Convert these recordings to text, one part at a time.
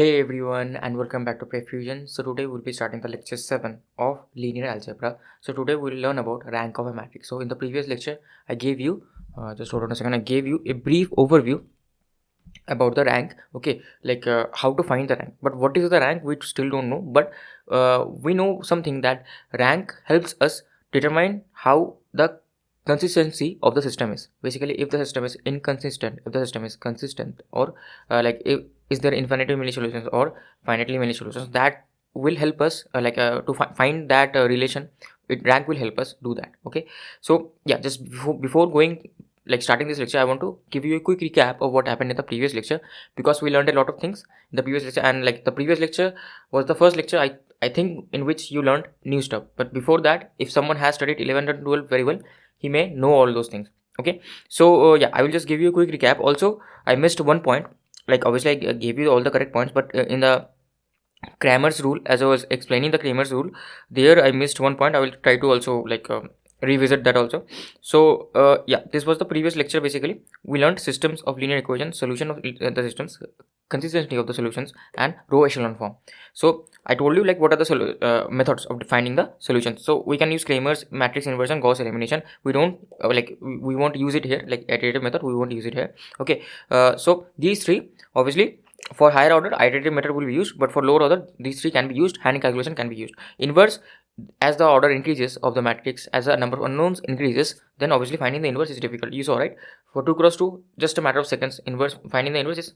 Hey everyone, and welcome back to PrepFusion. So today we'll be starting the lecture 7 of linear algebra. So today we'll learn about rank of a matrix. So in the previous lecture I gave you just hold on a second, I gave you a brief overview about the rank. Okay, like how to find the rank, but what is the rank we still don't know. But we know something, that rank helps us determine how the consistency of the system is. Basically, if the system is inconsistent, if the system is consistent, or if is there infinitely many solutions or finitely many solutions, that will help us to find that relation. Rank will help us do that. Okay, so yeah, just before going starting this lecture, I want to give you a quick recap of what happened in the previous lecture, because we learned a lot of things in the previous lecture, and the previous lecture was the first lecture I think in which you learned new stuff. But before that, if someone has studied 11 and 12 very well, he may know all those things. Okay, so yeah, I will just give you a quick recap. Also, I missed one point. Obviously I gave you all the correct points, but in the Cramer's rule, as I was explaining the Cramer's rule, there I missed one point. I will try to also revisit that also. So yeah, this was the previous lecture. Basically, we learned systems of linear equations, solution of the systems, consistency of the solutions, and row echelon form. So I told you what are the methods of defining the solutions. So we can use Cramer's matrix inversion, Gauss elimination. We don't we won't use it here, iterative method. We won't use it here. Okay, so these three, obviously, for higher order, iterative method will be used, but for lower order, these three can be used. Hand calculation can be used. Inverse, as the order increases of the matrix, as the number of unknowns increases, then obviously finding the inverse is difficult. You saw, right? For 2 cross 2, just a matter of seconds. Finding the inverse is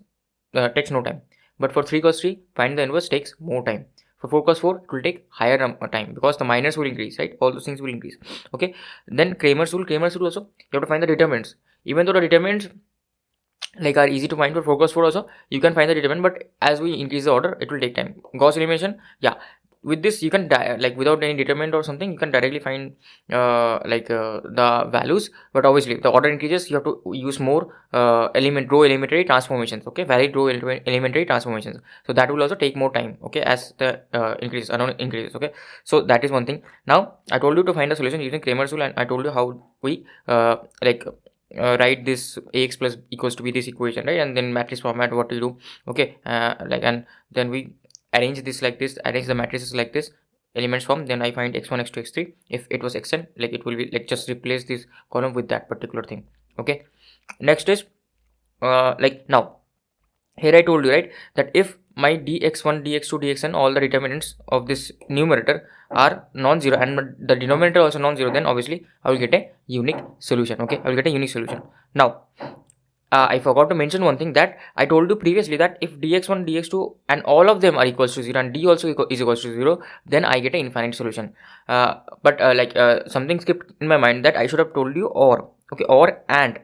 takes no time. But for 3 cross 3, finding the inverse takes more time. For 4 cross 4, it will take higher time, because the minors will increase, right? All those things will increase. Okay. Then Cramer's rule also, you have to find the determinants. Even though the determinants are easy to find for 4 cross 4 also, you can find the determinant, but as we increase the order, it will take time. Gauss elimination, yeah, with this you can without any determinant or something, you can directly find the values. But obviously, if the order increases, you have to use more row elementary transformations. Okay, valid row elementary transformations. So that will also take more time. Okay, as the unknown increases. Okay, so that is one thing. Now I told you to find a solution using Cramer's rule, and I told you how we write this ax plus equals to be this equation, right? And then matrix format, what we do. Okay, and then we arrange this like this, arrange the matrices like this, elements form. Then I find x1, x2, x3. If it was xn, it will be just replace this column with that particular thing. Okay, next is now here I told you, right, that if my dx1, dx2, dxn, all the determinants of this numerator are non-zero and the denominator also non-zero, then obviously I will get a unique solution. Okay, I will get a unique solution. Now I forgot to mention one thing, that I told you previously, that if dx1, dx2 and all of them are equals to 0 and d also is equals to 0, then I get an infinite solution. But something skipped in my mind, that I should have told you or. Okay, or and.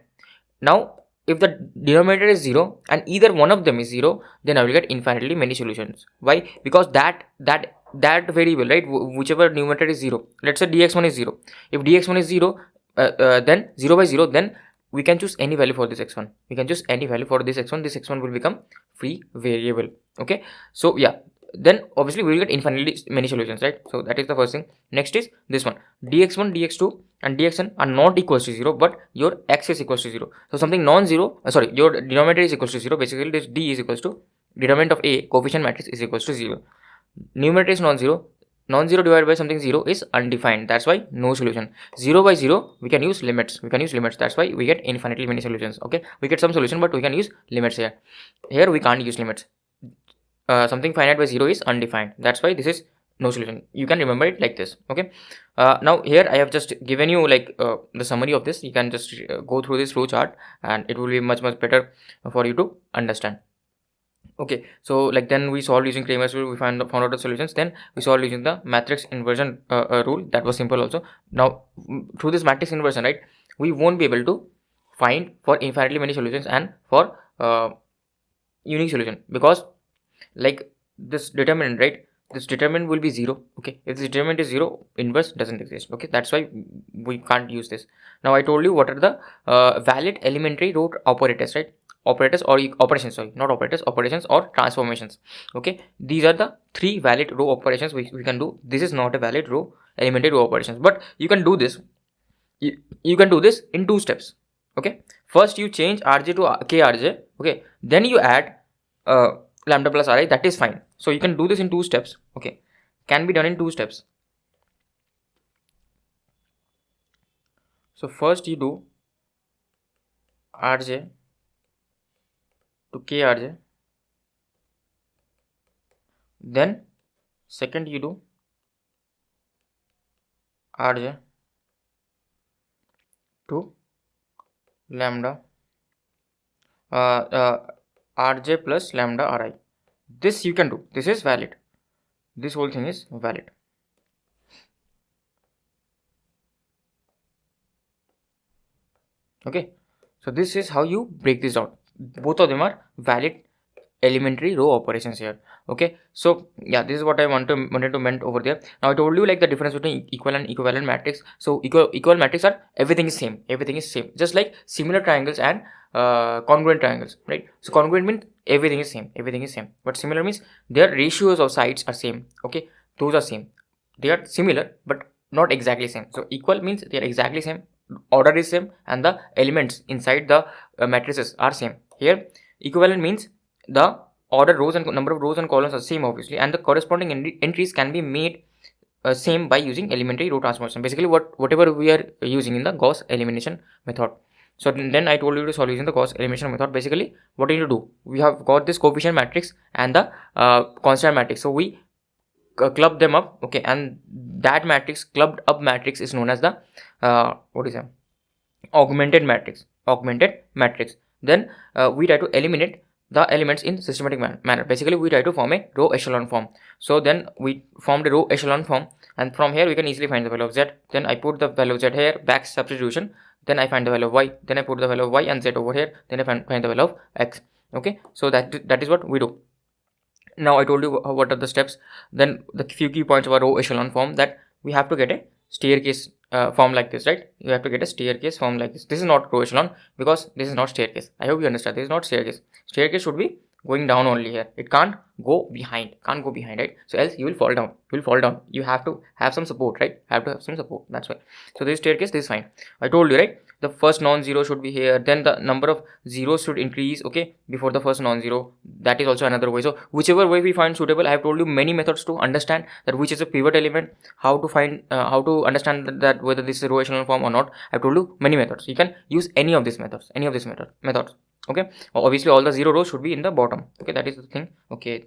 Now if the denominator is 0 and either one of them is 0, then I will get infinitely many solutions. Why? Because that variable, right, whichever numerator is 0, let's say dx1 is 0. If dx1 is 0, then 0 by 0, then we can choose any value for this x1. We can choose any value for this x1. This x1 will become free variable. Okay, so yeah, then obviously we will get infinitely many solutions, right? So that is the first thing. Next is this one, dx1, dx2 and dxn are not equals to 0, but your x is equals to 0. So something non-zero, your denominator is equals to 0. Basically, this d is equals to determinant of a coefficient matrix is equals to 0. Numerator is non-zero. Non-zero divided by something 0 is undefined. That's why no solution. 0 by 0, we can use limits. That's why we get infinitely many solutions. Okay, we get some solution, but we can use limits here. Here we can't use limits. Something finite by 0 is undefined. That's why this is no solution. You can remember it like this. Okay, now here I have just given you the summary of this. You can just go through this flow chart, and it will be much better for you to understand. Okay, so then we solved using Cramer's rule. We found out the solutions. Then we solved using the matrix inversion rule. That was simple also. Now through this matrix inversion, right, we won't be able to find for infinitely many solutions and for unique solution, because this determinant, right, this determinant will be 0. Okay, if this determinant is 0, inverse doesn't exist. Okay, that's why we can't use this. Now I told you what are the valid elementary row operators, right? Operators or operations, sorry, not operators, operations or transformations. Okay, these are the 3 valid row operations we can do. This is not a valid row elementary row operations, but you can do this. You can do this in 2 steps. Okay, first you change rj to krj. Okay, then you add lambda plus ri, that is fine. So you can do this in 2 steps. Okay, can be done in 2 steps. So first you do rj to krj, then second you do rj to lambda rj plus lambda ri. This you can do. This is valid. This whole thing is valid. Okay, so this is how you break this down. Both of them are valid elementary row operations here. Okay, so yeah, this is what I wanted to meant over there. Now I told you like the difference between equal and equivalent matrix. So equal matrix are everything is same, just like similar triangles and congruent triangles, right? So congruent means everything is same, but similar means their ratios of sides are same. Okay, those are same, they are similar but not exactly same. So equal means they are exactly same, order is same, and the elements inside the matrices are same. Here equivalent means the order rows and number of rows and columns are same obviously, and the corresponding entries can be made same by using elementary row transformation. Basically whatever we are using in the Gauss elimination method. So then I told you to solve using the Gauss elimination method. Basically what do you need to do, we have got this coefficient matrix and the constant matrix, so we club them up. Okay, and that matrix, clubbed up matrix, is known as the what is it, augmented matrix. Then we try to eliminate the elements in systematic manner. Basically we try to form a row echelon form. So then we formed a row echelon form, and from here we can easily find the value of z. Then I put the value of z here, back substitution, then I find the value of y, then I put the value of y and z over here, then I find the value of x. Okay, so that is what we do. Now I told you what are the steps. Then the few key points of our row echelon form, that we have to get a staircase form like this, right? You have to get a staircase form like this. This is not row echelon because this is not staircase. I hope you understand. This is not staircase. Staircase should be going down only here. It can't go behind, right? So else you will fall down. You have to have some support, right? That's why. So this staircase, this is fine. I told you, right? The first non-zero should be here, then the number of zeros should increase, okay, before the first non-zero. That is also another way. So whichever way we find suitable, I have told you many methods to understand that which is a pivot element, how to find how to understand that whether this is a row echelon form or not. I have told you many methods. You can use any of these methods, methods. Okay, obviously all the zero rows should be in the bottom. Okay, that is the thing. Okay,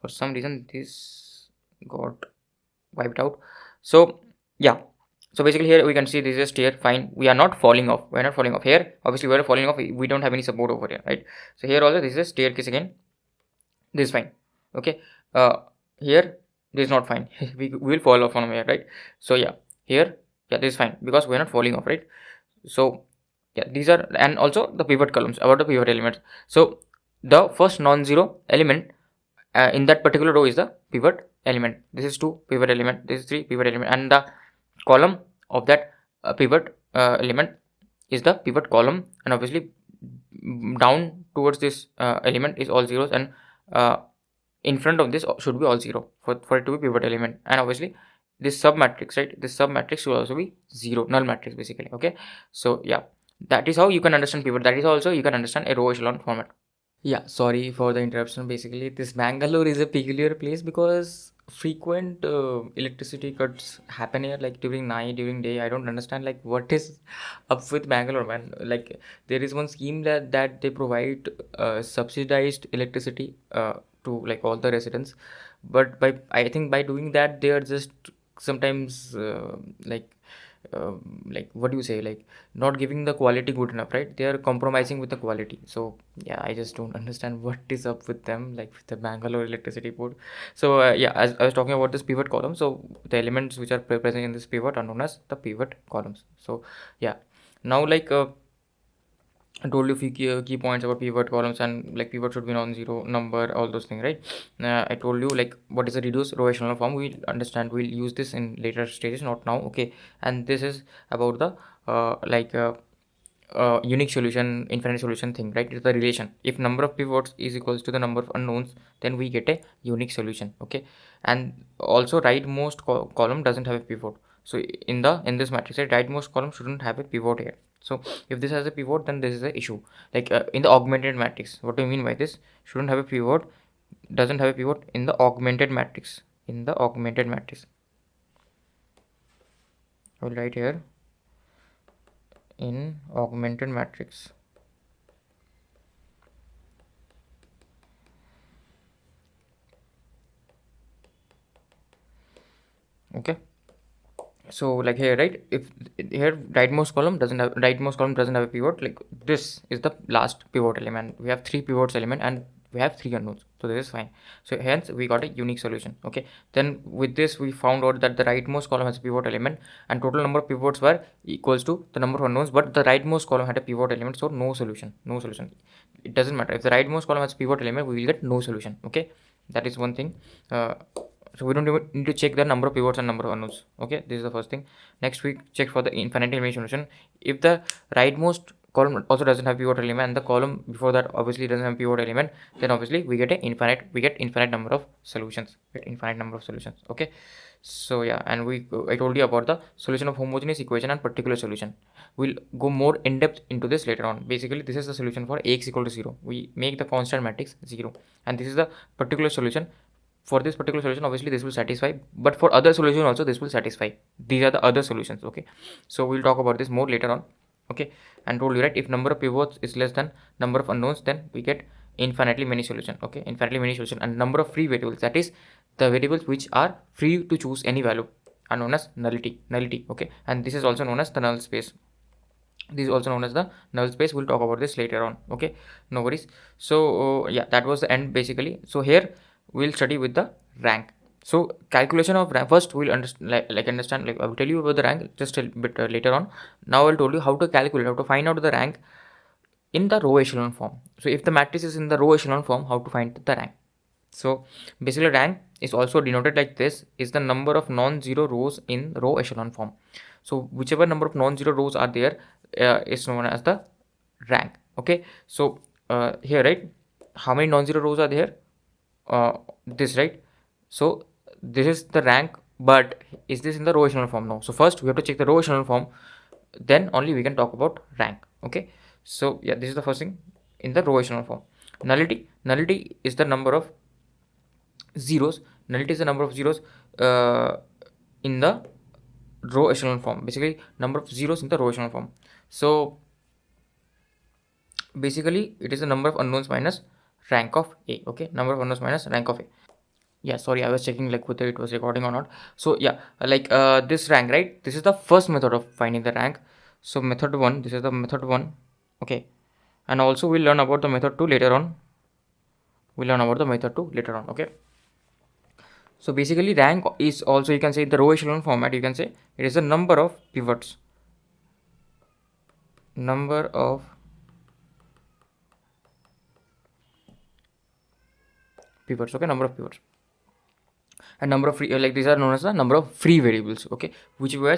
for some reason this got wiped out. So yeah, so basically here we can see this is a stair. Fine, we are not falling off. Here obviously we are falling off. We don't have any support over here, right? So here also this is a staircase again. This is fine. Okay, here this is not fine. we will fall off from here, right? So yeah, here, yeah, this is fine because we are not falling off, right? So yeah, these are, and also the pivot columns, about the pivot elements. So the first non-zero element in that particular row is the pivot element. This is 2 pivot element, this is 3 pivot element, and the column of that pivot element is the pivot column, and obviously down towards this element is all zeros, and in front of this should be all zero for it to be pivot element. And obviously this submatrix, right, this submatrix should also be zero, null matrix basically. Okay, so yeah, that is how you can understand pivot. That is also you can understand a row echelon format. Yeah, sorry for the interruption. Basically, this Bangalore is a peculiar place because frequent electricity cuts happen here, like during night, during day. I don't understand like what is up with Bangalore, man. Like there is one scheme that they provide subsidized electricity to like all the residents, but by, I think by doing that they are just sometimes like what do you say, like not giving the quality good enough, right? They are compromising with the quality. So yeah, I just don't understand what is up with them, like with the Bangalore electricity board. So yeah, as I was talking about this pivot column, so the elements which are present in this pivot are known as the pivot columns. So yeah, now like I told you a few key points about pivot columns, and like pivot should be non-zero number, all those things, right? I told you like what is a reduced row echelon form. We'll understand, we'll use this in later stages, not now. Okay, and this is about the unique solution, infinite solution thing, right? It's the relation. If number of pivots is equals to the number of unknowns, then we get a unique solution. Okay, and also rightmost column doesn't have a pivot. So in this matrix, right, rightmost column shouldn't have a pivot here. So if this has a pivot, then this is the issue. Like in the augmented matrix, what do you mean by this? Shouldn't have a pivot doesn't have a pivot in the augmented matrix. In the augmented matrix, I will write here in augmented matrix. Okay, so like here, right, if here rightmost column doesn't have a pivot, like this is the last pivot element. We have 3 pivots element and we have 3 unknowns, so this is fine. So hence we got a unique solution. Okay, then with this we found out that the rightmost column has a pivot element and total number of pivots were equals to the number of unknowns, but the rightmost column had a pivot element, so no solution. It doesn't matter if the rightmost column has a pivot element, we will get no solution. Okay, that is one thing. So we don't even need to check the number of pivots and number of unknowns. Okay, this is the first thing. Next we check for the infinite elimination solution. If the rightmost column also doesn't have pivot element and the column before that obviously doesn't have pivot element, then obviously we get infinite number of solutions. Okay, so yeah, and I told you about the solution of homogeneous equation and particular solution. We'll go more in depth into this later on. Basically this is the solution for Ax equal to 0. We make the constant matrix 0, and this is the particular solution. For this particular solution obviously this will satisfy, but for other solution also this will satisfy. These are the other solutions. Okay, so we'll talk about this more later on. Okay, and told you, right, if number of pivots is less than number of unknowns, then we get infinitely many solution. Okay, infinitely many solution. And number of free variables, that is the variables which are free to choose any value, are known as nullity. Okay, and this is also known as the null space. This is also known as the null space. We'll talk about this later on. Okay, no worries. So yeah, that was the end basically. So here we'll study with the rank. So calculation of rank, first we'll understand, like I will tell you about the rank just a bit later on. Now I'll tell you how to calculate, how to find out the rank in the row echelon form. So if the matrix is in the row echelon form, how to find the rank? So basically rank is also denoted like this, is the number of non-zero rows in row echelon form. So whichever number of non-zero rows are there is known as the rank. Okay, so here, right, how many non-zero rows are there? This, right? So this is the rank, but is this in the row echelon form? No. So first we have to check the row echelon form, then only we can talk about rank. Okay, so yeah, this is the first thing in the row echelon form. Nullity is the number of zeros. Nullity is the number of zeros in the row echelon form. Basically number of zeros in the row echelon form. So basically it is the number of unknowns minus rank of A. Okay, number of unknowns minus rank of A. Yeah, sorry, I was checking like whether it was recording or not. So yeah, like this rank, right, this is the first method of finding the rank. So method 1, this is the method 1. Okay, and also we'll learn about the method 2 later on. Okay, so basically rank is also, you can say, the row echelon format, you can say it is the number of pivots. Number of pivots. Okay, number of pivots. And number of free, like these are known as the number of free variables. Okay, which were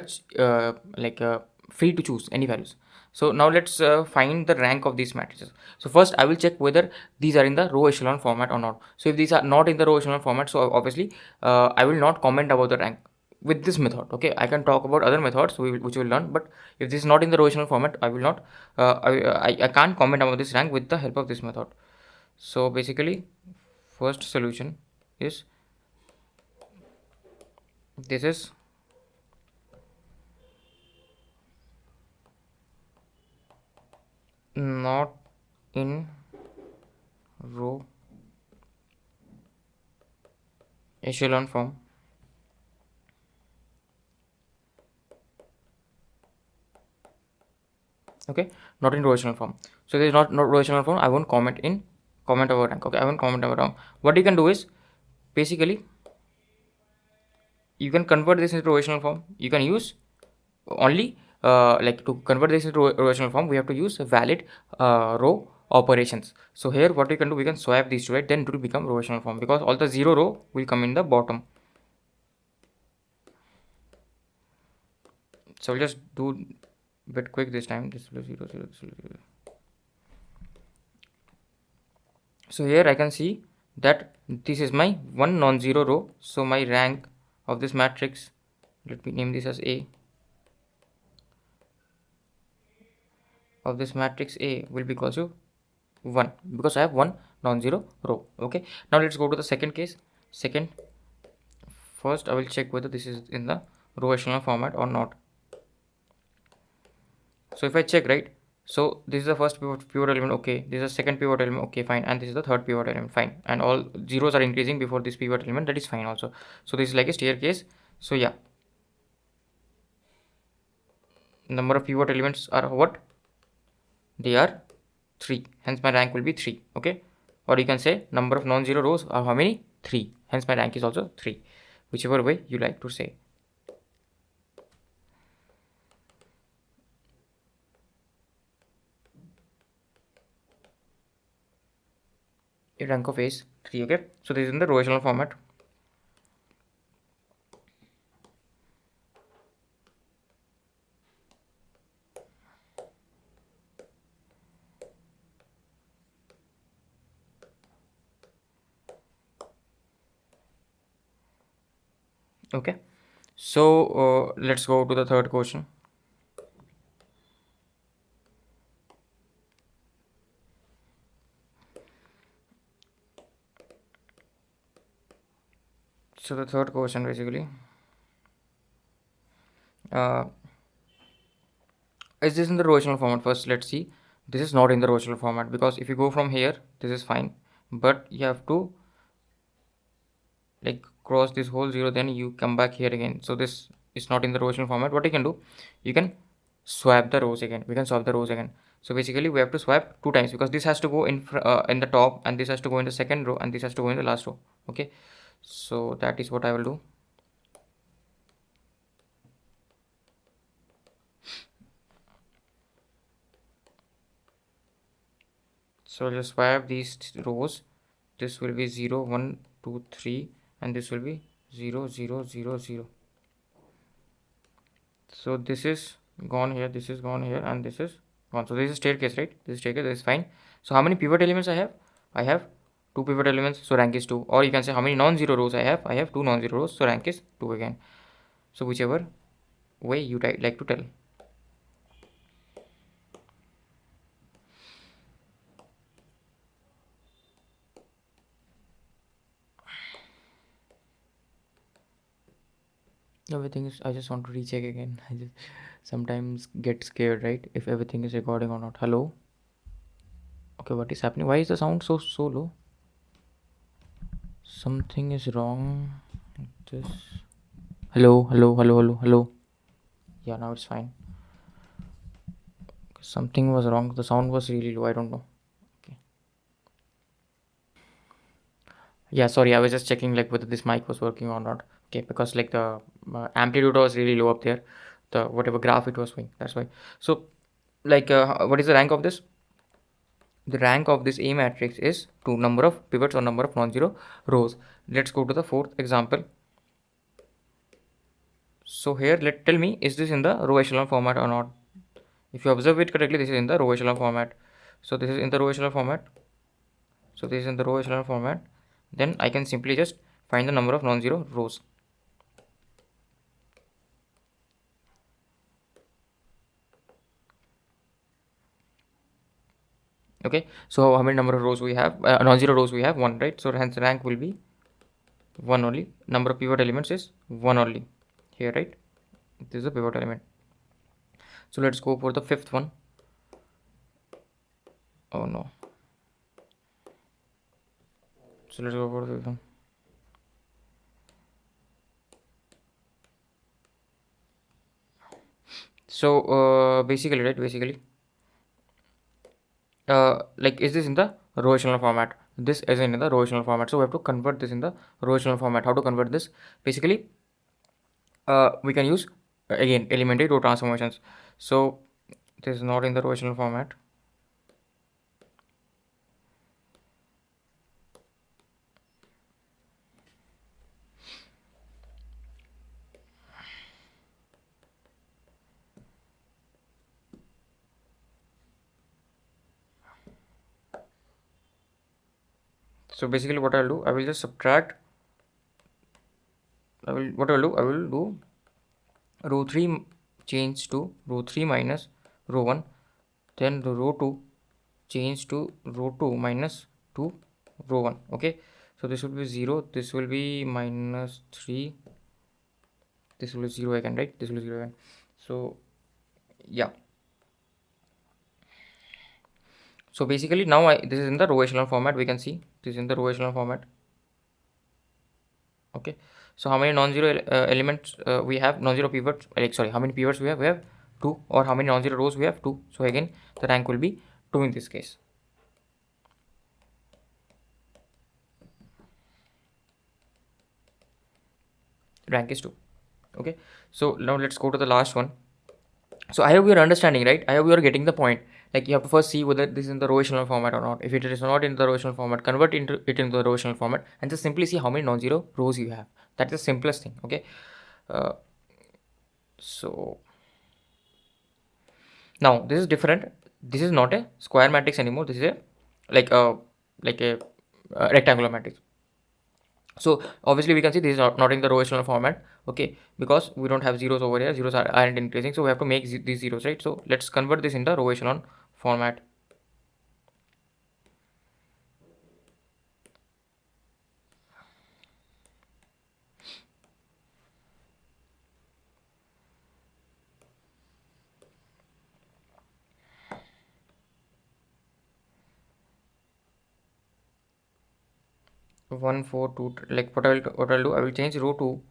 free to choose any values. So now let's find the rank of these matrices. So first I will check whether these are in the row echelon format or not. So if these are not in the row echelon format, so obviously I will not comment about the rank with this method. Okay, I can talk about other methods which we'll learn, but if this is not in the row echelon format, I will not I can't comment about this rank with the help of this method. So basically first solution is, this is not in row echelon form. Okay, not in row echelon form. So there is not row echelon form, I won't comment about rank. Okay, I won't comment about rank. What you can do is basically you can convert this into row echelon form. You can use only like to convert this into row echelon form, we have to use valid row operations. So here what we can do, we can swap these two, right, then it will become row echelon form, because all the 0 row will come in the bottom. So we'll just do a bit quick this time. This will 0 0 this will 0. So here I can see that this is my one non-zero row. So my rank of this matrix, let me name this as A, of this matrix A will be equal to 1, because I have one non-zero row. Okay, now let's go to the second case. First I will check whether this is in the row echelon format or not. So if I check, right, so this is the first pivot element, okay, this is the second pivot element, okay, fine, and this is the third pivot element, fine, and all zeros are increasing before this pivot element, that is fine also. So this is like a staircase. So yeah, number of pivot elements are what? They are 3, hence my rank will be 3. Okay, or you can say number of non-zero rows are how many? 3, hence my rank is also 3, whichever way you like to say. A rank of A is 3. Okay, so this is in the row echelon format. Okay, so let's go to the third question. So the third question basically, is this in the row echelon format? First let's see, this is not in the row echelon format, because if you go from here, this is fine, but you have to like cross this whole 0, then you come back here again. So this is not in the row echelon format. What you can do, you can swap the rows again. We can swap the rows again. So basically we have to swap 2 times, because this has to go in the top, and this has to go in the second row, and this has to go in the last row. Okay, so that is what I will do. So I'll just swap these rows. This will be 0 1 2 3, and this will be 0 0 0 0. So this is gone here, this is gone here, and this is gone. So this is staircase, right? This is staircase, this is fine. So how many pivot elements I have? I have 2 pivot elements, so rank is 2. Or you can say how many non-zero rows I have? I have 2 non-zero rows, so rank is 2 again. So whichever way you like to tell. Everything is, I just want to recheck again. I just sometimes get scared, right, if everything is recording or not. Hello, okay, what is happening? Why is the sound so low? Something is wrong. This, hello. Yeah, now it's fine. Something was wrong, the sound was really low, I don't know. Okay, yeah, sorry, I was just checking like whether this mic was working or not. Okay, because like the amplitude was really low up there, the whatever graph it was showing, that's why. So like what is the rank of this? The rank of this A matrix is 2, number of pivots or number of non-zero rows. Let's go to the fourth example. So here, tell me, is this in the row echelon format or not? If you observe it correctly, this is in the row echelon format. So this is in the row echelon format. So this is in the row echelon format. Then I can simply just find the number of non-zero rows. Okay, so how many number of rows we have? Non-zero rows we have 1, right? So hence rank will be 1 only. Number of pivot elements is 1 only here, right? This is a pivot element. So let's go for the fifth one. Oh no. So let's go for the fifth one. So basically, right, like, is this in the row echelon format? This isn't in the row echelon format, so we have to convert this in the row echelon format. How to convert this? Basically, we can use again elementary row transformations. So this is not in the row echelon format. So basically, what I'll do, I will just subtract. I will do row 3 change to row 3 minus row 1, then the row 2 change to row 2 minus 2, row 1. Okay, so this will be 0, this will be minus 3, this will be 0 again, right? This will be 0 again. So yeah, so basically now this is in the row echelon format. We can see this is in the row echelon format. Okay, so how many non-zero elements we have, non-zero pivots, like sorry, how many pivots we have 2, or how many non-zero rows we have 2. So again the rank will be 2 in this case. Rank is 2. Okay, so now let's go to the last one. So I hope you're understanding, right? I hope you're getting the point. Like you have to first see whether this is in the row echelon format or not. If it is not in the row echelon format, convert it into the row echelon format and just simply see how many non-zero rows you have. That's the simplest thing. Okay, uh, so now this is different. This is not a square matrix anymore. This is a like a like a rectangular matrix. So obviously we can see this is not in the row echelon format. Okay, because we don't have zeros over here. Zeros aren't increasing, so we have to make these zeros, right? So let's convert this in the row echelon format. One, 4, 2, like what I'll do, I will change row 2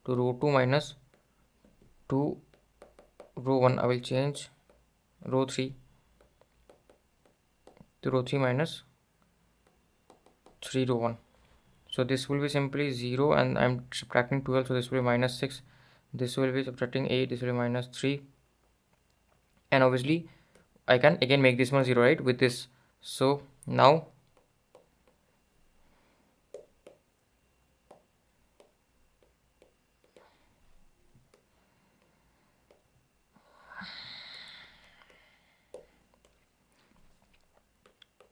to row 2 minus 2, row 1 I will change row 3 to row 3 minus 3, row 1. So this will be simply 0 and I'm subtracting 12, so this will be minus 6. This will be subtracting 8, this will be minus 3, and obviously I can again make this one 0, right, with this. So now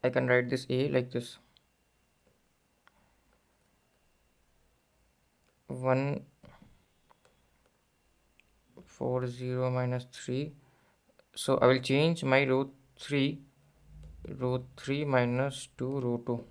I can write this A like this: 1 4 0 minus 3. So I will change my row 3 minus 2, row 2.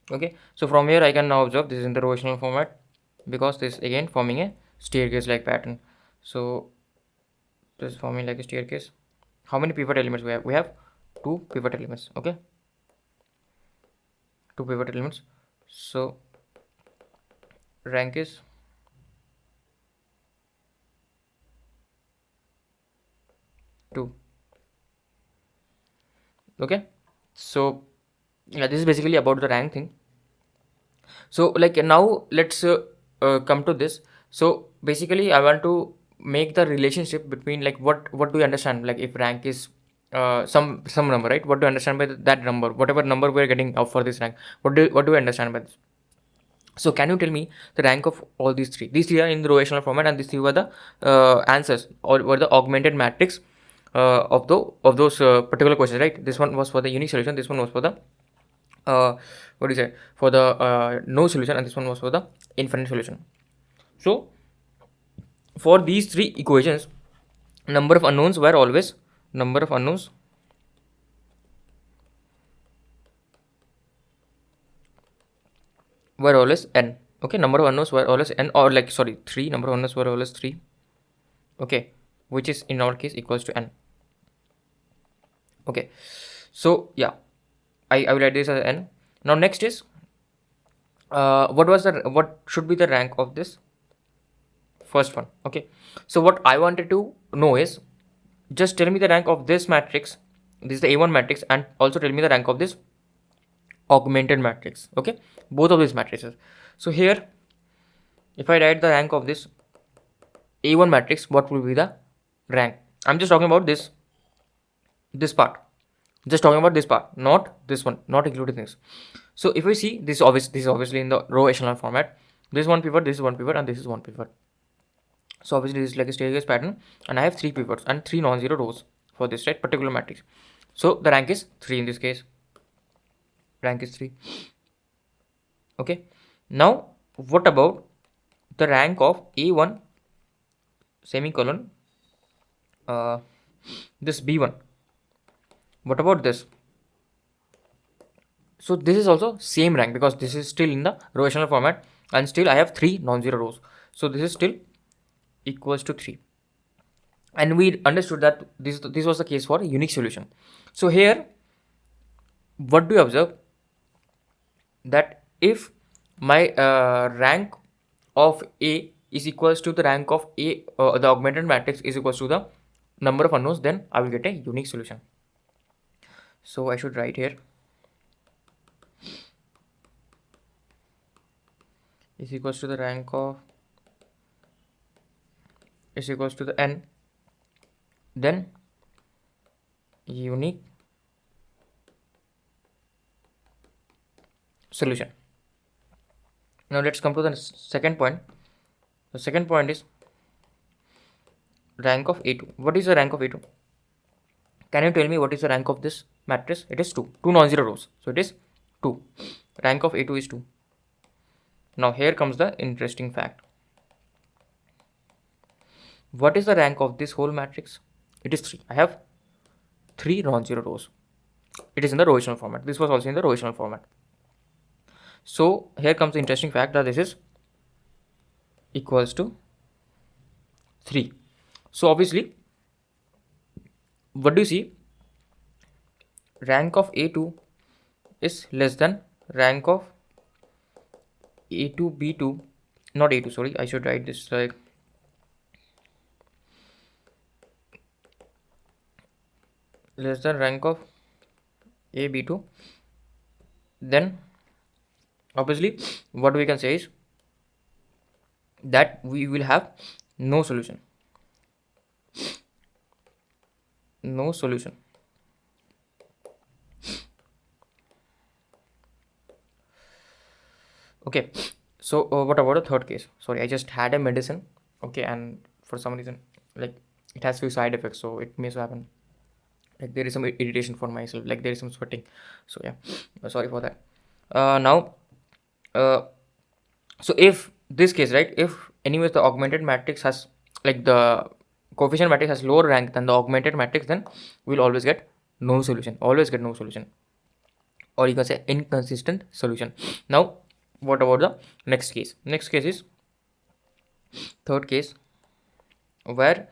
Okay, so from here I can now observe this is in the row echelon format, because this again forming a staircase like pattern. So this is forming like a staircase. How many pivot elements we have? We have 2 pivot elements. Okay, 2 pivot elements. So rank is 2. Okay, so yeah, this is basically about the rank thing. So like now let's come to this. So basically I want to make the relationship between, like, what do you understand, like if rank is some number, right? What do you understand by that number, whatever number we're getting out for this rank? What do you understand by this? So can you tell me the rank of all these three? These three are in the row echelon format, and these three were the answers, or were the augmented matrix of those particular questions, right? This one was for the unique solution, this one was for the what do you say, for the no solution, and this one was for the infinite solution. So for these three equations, number of unknowns were always n. Okay, number of unknowns were always n, or like sorry 3, number of unknowns were always 3. Okay, which is in our case equals to n. Okay, so yeah, I will write this as n. Now next is what should be the rank of this first one? Okay, so what I wanted to know is, just tell me the rank of this matrix. This is the A1 matrix, and also tell me the rank of this augmented matrix. Okay, both of these matrices. So here, if I write the rank of this A1 matrix, what will be the rank? I'm just talking about this part. Just talking about this part, not this one, not including this. So if we see this, this is obviously in the row echelon format. This is one pivot, this is one pivot, and this is one pivot. So obviously this is like a staircase pattern, and I have 3 pivots and 3 non-zero rows for this, right, particular matrix. So the rank is 3 in this case. Rank is 3. Okay, now what about the rank of A1 semicolon this B1? What about this? So this is also same rank because this is still in the row echelon format, and still I have 3 non-zero rows. So this is still equals to 3. And we understood that this was the case for unique solution. So here, what do you observe? That if my rank of A is equals to the rank of A, the augmented matrix is equals to the number of unknowns, then I will get a unique solution. So I should write here is equals to the rank of is equals to the n, then unique solution. Now let's come to the second point. The second point is rank of A2. What is the rank of A2? Can you tell me what is the rank of this matrix? It is 2. 2 non-zero rows. So it is 2. Rank of A2 is 2. Now here comes the interesting fact. What is the rank of this whole matrix? It is 3. I have 3 non-zero rows. It is in the row echelon format. This was also in the row echelon format. So here comes the interesting fact that this is equals to 3. So obviously, what do you see? Rank of A2 is less than rank of A2 B2, not A2, sorry, I should write this like less than rank of A B2. Then obviously what we can say is that we will have no solution. No solution. Okay, so what about the third case? Sorry, I just had a medicine, okay, and for some reason, like, it has few side effects, so it may so happen like there is some irritation for myself, like there is some sweating. So yeah, sorry for that. Now, so if this case, right, if anyways the augmented matrix has, like, the coefficient matrix has lower rank than the augmented matrix, then we'll always get no solution, always get no solution, or you can say inconsistent solution. Now what about the next case? Next case is third case, where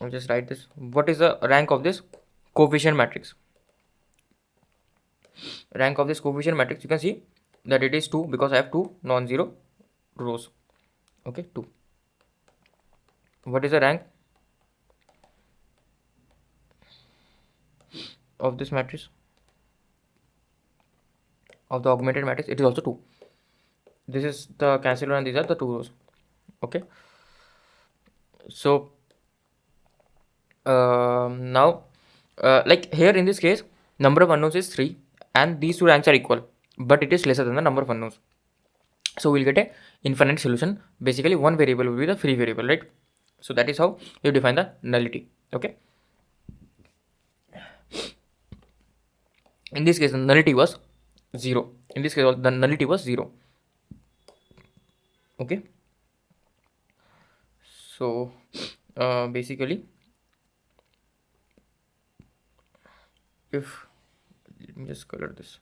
I'll just write this. What is the rank of this coefficient matrix? Rank of this coefficient matrix, you can see that it is 2 because I have 2 non-zero rows. Okay, 2. What is the rank of this matrix, of the augmented matrix? It is also 2. This is the cancel and these are the 2 rows. Okay, so now like here in this case, number of unknowns is 3 and these two ranks are equal, but it is lesser than the number of unknowns. So we'll get a infinite solution. Basically one variable will be the free variable, right? So that is how you define the nullity. Okay, in this case the nullity was 0. In this case the nullity was 0. Okay, so basically, if let me just color this.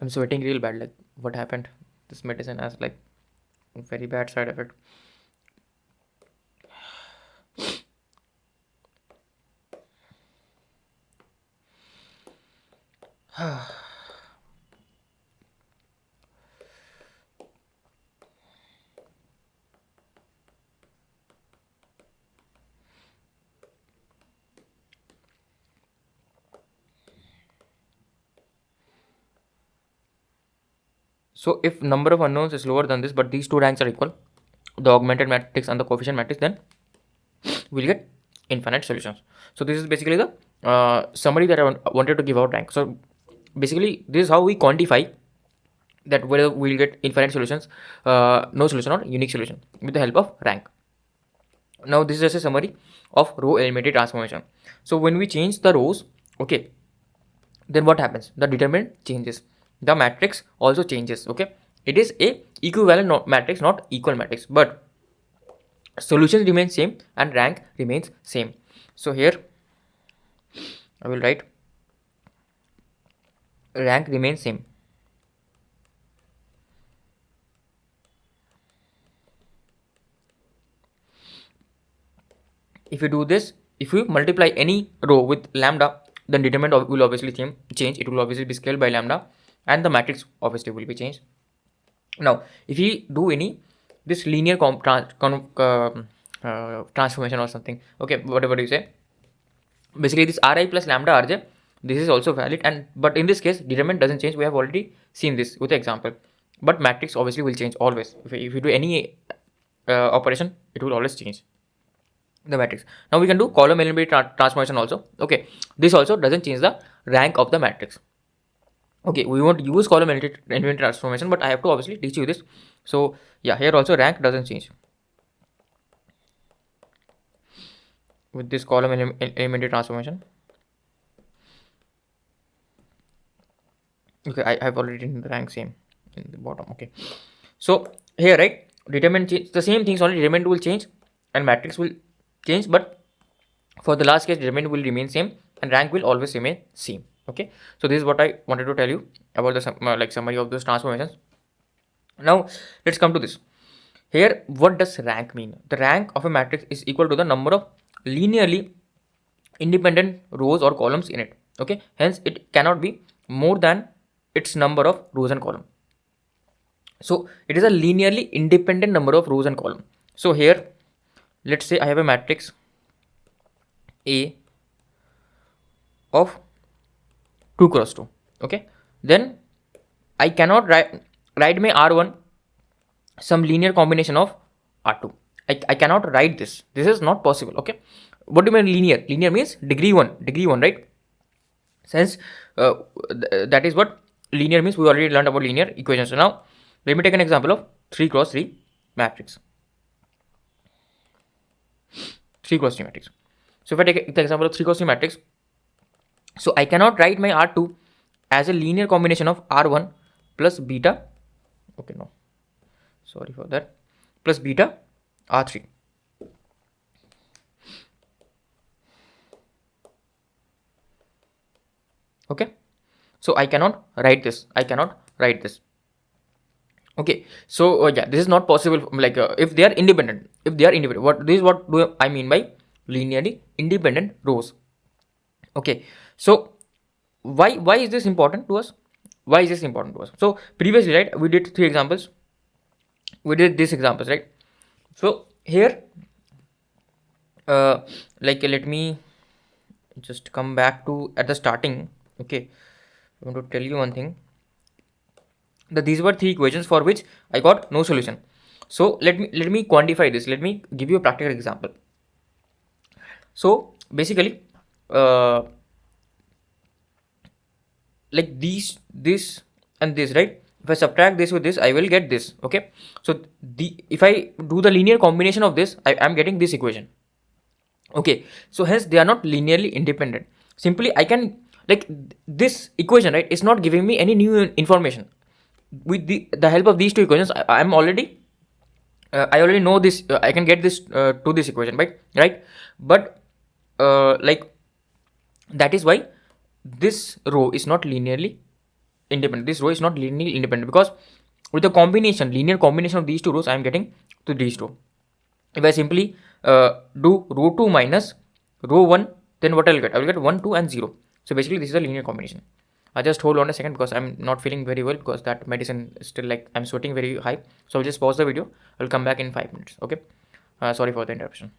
I'm sweating real bad. Like, what happened? This medicine has like very bad side effect. So if number of unknowns is lower than this, but these two ranks are equal, the augmented matrix and the coefficient matrix, then we'll get infinite solutions. So this is basically the summary that I wanted to give out rank. So basically this is how we quantify that whether we'll get infinite solutions, no solution or unique solution with the help of rank. Now this is just a summary of row elementary transformation. So when we change the rows, okay, then what happens? The determinant changes, the matrix also changes. Okay, it is a equivalent matrix, not equal matrix, but solutions remain same and rank remains same. So here I will write rank remains same. If you do this, if you multiply any row with lambda, then determinant will obviously change. It will obviously be scaled by lambda, and the matrix obviously will be changed. Now, if you do any this linear transformation or something, okay, whatever you say, basically this Ri plus lambda Rj, this is also valid, and but in this case determinant doesn't change. We have already seen this with the example, but matrix obviously will change always. If you do any operation, it will always change the matrix. Now we can do column element transformation also. Okay, this also doesn't change the rank of the matrix. Okay, we won't use column element transformation, but I have to obviously teach you this. So yeah, here also rank doesn't change with this column element transformation. Okay, I have already written the rank same in the bottom. Okay, so here, right, determinant change, the same things, only determinant will change and matrix will change, but for the last case determinant will remain same and rank will always remain same. Okay, so this is what I wanted to tell you about the summary of those transformations. Now let's come to this. Here, what does rank mean? The rank of a matrix is equal to the number of linearly independent rows or columns in it. Okay, hence it cannot be more than its number of rows and columns. So it is a linearly independent number of rows and columns. So here, let's say I have a matrix A of 2 cross 2. Okay, then I cannot write my R1 some linear combination of R2. I cannot write this. This is not possible. Okay, what do you mean linear? Linear means degree 1, right? Since that is what linear means. We already learned about linear equations. So now let me take an example of 3 cross 3 matrix. 3 cross 3 matrix. So if I take the example of 3 cross 3 matrix, so I cannot write my R2 as a linear combination of R1 plus beta. Okay, no, sorry for that. Plus beta R3. Okay, so I cannot write this. Okay, so yeah, this is not possible. Like if they are independent, what do I mean by linearly independent rows? Okay, so why is this important to us? So previously, right, we did 3 examples. We did these examples, right? So here, like let me just come back to at the starting. Okay, I want to tell you one thing, that these were 3 equations for which I got no solution. So let me quantify this. Let me give you a practical example. So basically, like this and this, right? If I subtract this with this, I will get this. Okay, so if I do the linear combination of this, I am getting this equation. Okay, so hence they are not linearly independent. Simply I can, like, this equation, right, is not giving me any new information. With the help of these 2 equations, I already know this. I can get this to this equation, right? But like, that is why this row is not linearly independent. Because with the linear combination of these 2 rows, I am getting to these 2. If I simply do row 2 minus row 1, then what I will get? I will get 1, 2 and 0. So basically this is a linear combination. Just hold on a second, because I'm not feeling very well, because that medicine is still, like, I'm sweating very high. So I'll just pause the video. I'll come back in 5 minutes. Okay, sorry for the interruption.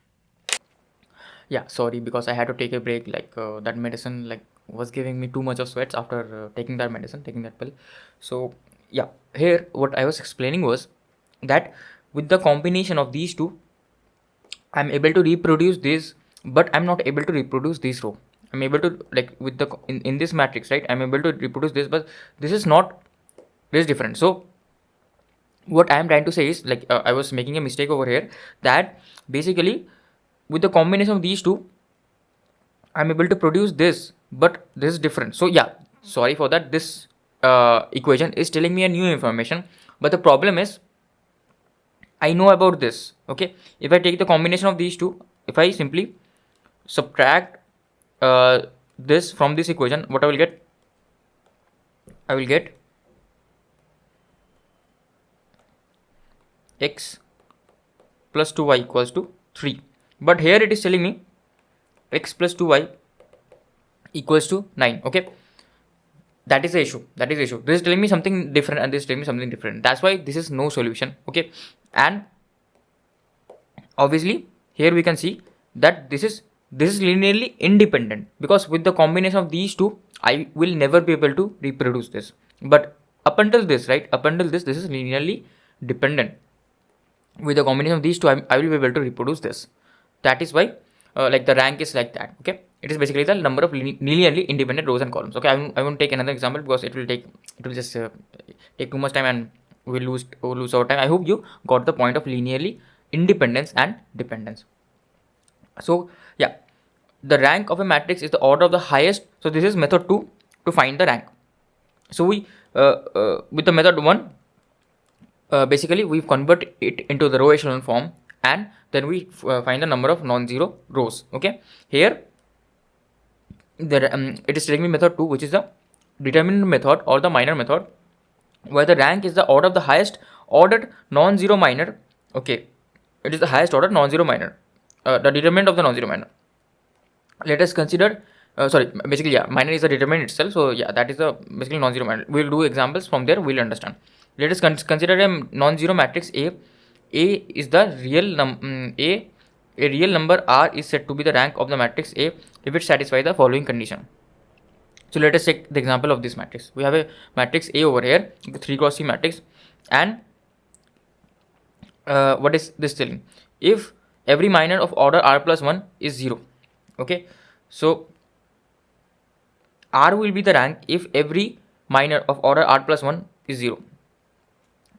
Yeah, sorry, because I had to take a break. Like that medicine, like, was giving me too much of sweats after taking that pill. So yeah, here what I was explaining was that with the combination of these 2, I'm able to reproduce this, but I'm not able to reproduce this row. I'm able to, like, with the in this matrix, right, I'm able to reproduce this, but this is not This is different. So what I am trying to say is, like, I was making a mistake over here, that basically with the combination of these two I'm able to produce this, but this is different. So yeah, sorry for that. This equation is telling me a new information, but the problem is I know about this. Okay, if I take the combination of these two, if I simply subtract this from this equation, what I will get? I will get x plus 2y equals to 3. But here it is telling me x plus 2y equals to 9. Okay, that is the issue. This is telling me something different, and this is telling me something different. That's why this is no solution. Okay, and obviously here we can see that this is linearly independent, because with the combination of these two I will never be able to reproduce this. But up until this, right, this is linearly dependent. With the combination of these two I will be able to reproduce this. That is why like the rank is like that. Okay, it is basically the number of linearly independent rows and columns. Okay, I won't take another example because it will just take too much time and we'll lose our time. I hope you got the point of linearly independence and dependence. So yeah, the rank of a matrix is the order of the highest. So this is method 2 to find the rank. So we with the method 1 basically we convert it into the row echelon form, and then we find the number of non-zero rows. Okay, here it is telling me method 2, which is the determinant method or the minor method, where the rank is the order of the highest ordered non-zero minor. Okay, it is the highest order non-zero minor, the determinant of the non-zero minor. Let us consider basically yeah, minor is the determinant itself. So yeah, that is the basically non-zero minor. We'll do examples from there, we'll understand. Let us consider a non-zero matrix A. A is the real A real number R is said to be the rank of the matrix A if it satisfies the following condition. So let us take the example of this matrix. We have a matrix A over here, the 3x3 matrix, and what is this telling? If every minor of order R plus 1 is 0. Okay, so R will be the rank if every minor of order R plus 1 is 0.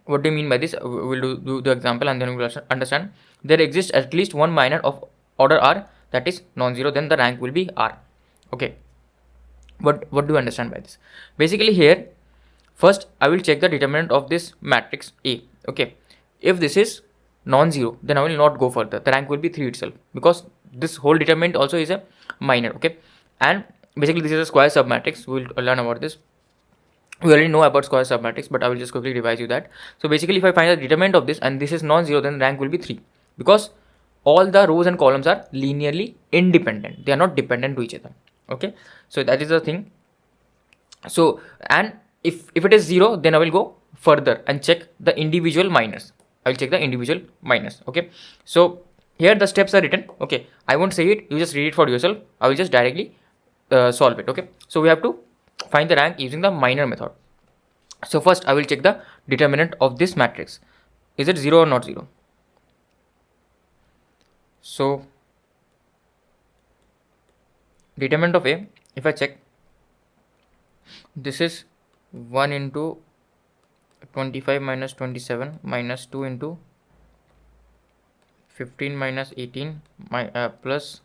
What do you mean by this? We'll do the example and then we'll understand. There exists at least one minor of order R that is non-zero, then the rank will be R. Okay, what do you understand by this? Basically here, first I will check the determinant of this matrix A. Okay, if this is non-zero, then I will not go further. The rank will be 3 itself, because this whole determinant also is a minor. Okay, and basically this is a square submatrix. We will learn about this. We already know about square submatrix, but I will just quickly revise you that. So basically if I find the determinant of this and this is non-zero, then rank will be 3, because all the rows and columns are linearly independent. They are not dependent to each other. Okay, so that is the thing. So, and if it is 0, then I will go further and check the individual minors. I will check the individual minors. Okay, so here the steps are written. Okay, I won't say it, you just read it for yourself. I will just directly solve it. Okay, so we have to find the rank using the minor method. So first I will check the determinant of this matrix. Is it 0 or not 0? So determinant of A, if I check, this is 1 into 25 minus 27 minus 2 into 15 minus 18 plus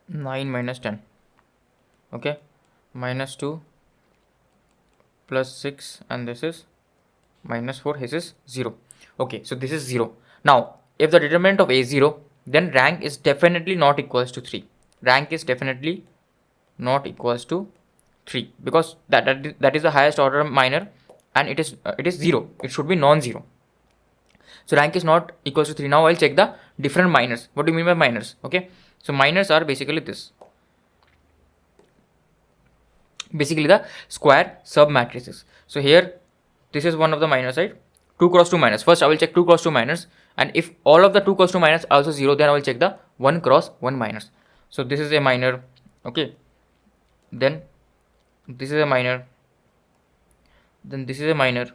9 minus 10. Okay, minus 2 plus 6, and this is minus 4. This is 0. Okay, so this is 0. Now if the determinant of A is 0, then rank is definitely not equals to 3. Rank is definitely not equals to 3, because that is the highest order minor, and it is 0. It should be non-zero. So rank is not equals to 3. Now I'll check the different minors. What do you mean by minors? Okay, so minors are basically this. Basically the square submatrices. So here this is one of the minors, right? 2 cross 2 minors. First I will check 2 cross 2 minors, and if all of the 2 cross 2 minors are also 0, then I will check the 1 cross 1 minors. So this is a minor. Okay, then this is a minor, then this is a minor,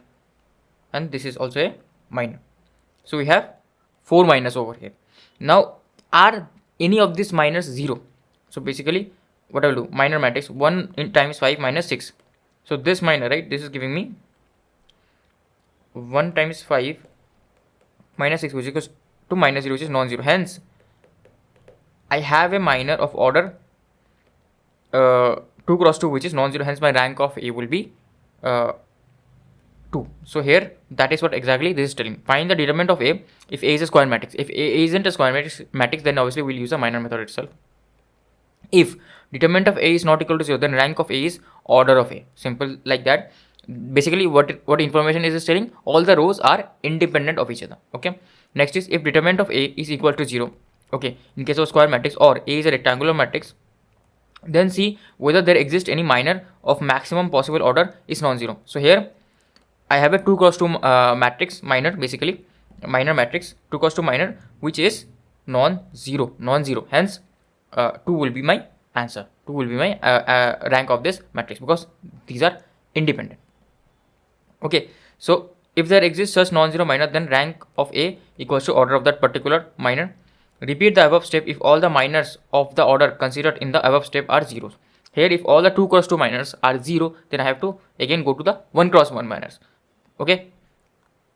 and this is also a minor. So we have 4 minors over here. Now are any of these minors 0? So basically what I will do, minor matrix 1 in times 5 minus 6. So this minor, right, this is giving me 1 times 5 minus 6, which equals to minus 0, which is non-zero. Hence I have a minor of order 2 cross 2, which is non-zero. Hence my rank of A will be 2. So here that is what exactly this is telling. Find the determinant of A if A is a square matrix. If A isn't a square matrix, then obviously we'll use a minor method itself. If determinant of A is not equal to 0, then rank of A is order of A. Simple like that. Basically what information is telling, all the rows are independent of each other. Okay. Next is if determinant of A is equal to 0. Okay. In case of square matrix, or A is a rectangular matrix, then see whether there exists any minor of maximum possible order is non-zero. So here I have a 2 cross 2 matrix minor, basically minor matrix 2 cross 2 minor, which is non-zero. Hence 2 will be my answer. 2 will be my rank of this matrix, because these are independent. Okay, so if there exists such non-zero minor, then rank of A equals to order of that particular minor. Repeat the above step if all the minors of the order considered in the above step are zeros. Here if all the 2 cross 2 minors are 0, then I have to again go to the 1 cross 1 minors. Okay,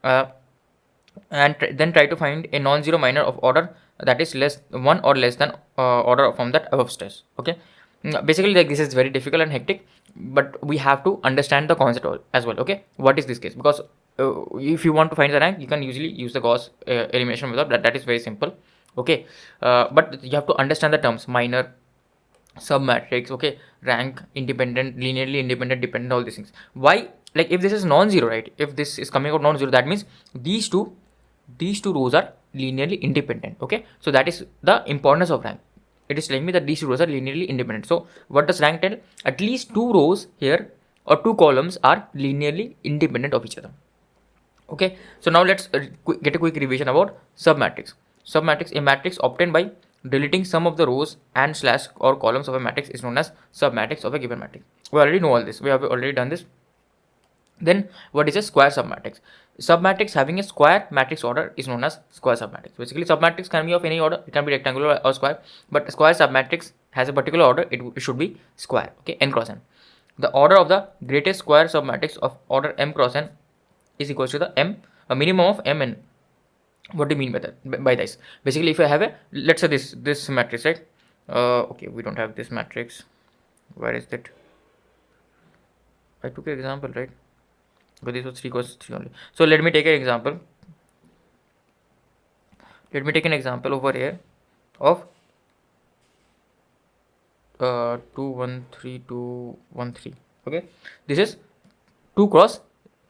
and then try to find a non-zero minor of order that is less 1 or less than order from that above steps. Okay, basically like this is very difficult and hectic, but we have to understand the concept as well. Okay, what is this case? Because if you want to find the rank, you can usually use the Gauss elimination method. That is very simple. Okay, but you have to understand the terms minor, submatrix, okay, rank, independent, linearly independent, dependent, all these things. Why? Like if this is non-zero, right? If this is coming out non-zero, that means these two rows are linearly independent. Okay, so that is the importance of rank. It is telling me that these two rows are linearly independent. So what does rank tell? At least 2 rows here or 2 columns are linearly independent of each other. Okay, so now let's get a quick revision about submatrix. Submatrix, a matrix obtained by deleting some of the rows and slash or columns of a matrix, is known as submatrix of a given matrix. We already know all this. We have already done this. Then what is a square submatrix? Submatrix having a square matrix order is known as square submatrix. Basically submatrix can be of any order. It can be rectangular or square, but square submatrix has a particular order. It should be square. Okay, n cross n. The order of the greatest square submatrix of order m cross n is equal to the a minimum of mn. What do you mean by that? By this, basically, if I have a, let's say this matrix, right? Okay, we don't have this matrix. Where is that? I took an example, right? But this was 3 cross 3 only. So let me take an example. Let me take an example over here of 2 1 3 2 1 3. Okay, this is 2 cross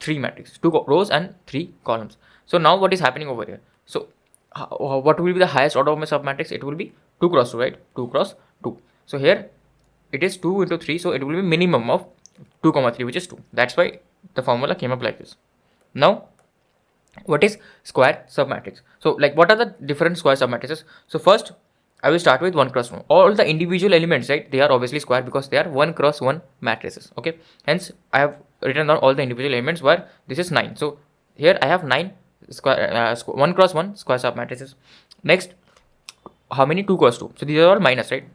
3 matrix, 2 rows and 3 columns. So now what is happening over here? So what will be the highest order of my submatrix? It will be 2 cross 2, right? 2 cross 2. So here it is 2 into 3, so it will be minimum of 2 comma 3, which is 2. That's why the formula came up like this. Now what is square submatrix? So like what are the different square submatrices? So first I will start with 1 cross 1. All the individual elements, right, they are obviously square because they are 1 cross 1 matrices. Okay, hence I have written down all the individual elements where this is 9. So here I have 9 square 1 cross 1 square submatrices. Next, how many? 2 cross 2. So these are all minus, right?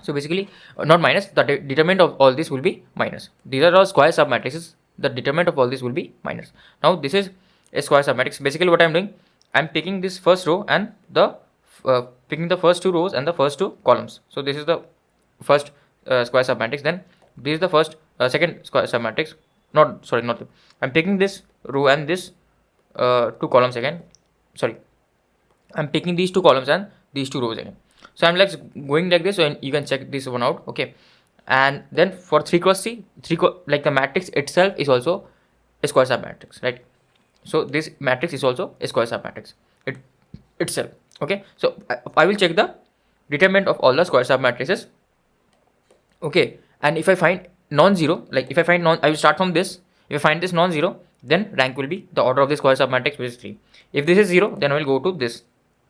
So basically not minus, the determinant of all this will be minus. These are all square submatrices. The determinant of all this will be minus. Now this is a square submatrix. Basically what I am doing, I am taking this first row and the picking the first 2 rows and the first 2 columns. So this is the first square submatrix. Then this is the first second square submatrix. I'm taking this row and this 2 columns again. Sorry, I'm taking these 2 columns and these 2 rows again. So I'm like going like this, so you can check this one out. Okay, and then for 3 cross 3, like the matrix itself is also a square submatrix, right? So this matrix is also a square submatrix itself. Okay, so I will check the determinant of all the square submatrices. Okay, and if I find non-zero, like if I find I will start from this. If I find this non-zero, then rank will be the order of the square submatrix, which is 3. If this is 0, then I will go to this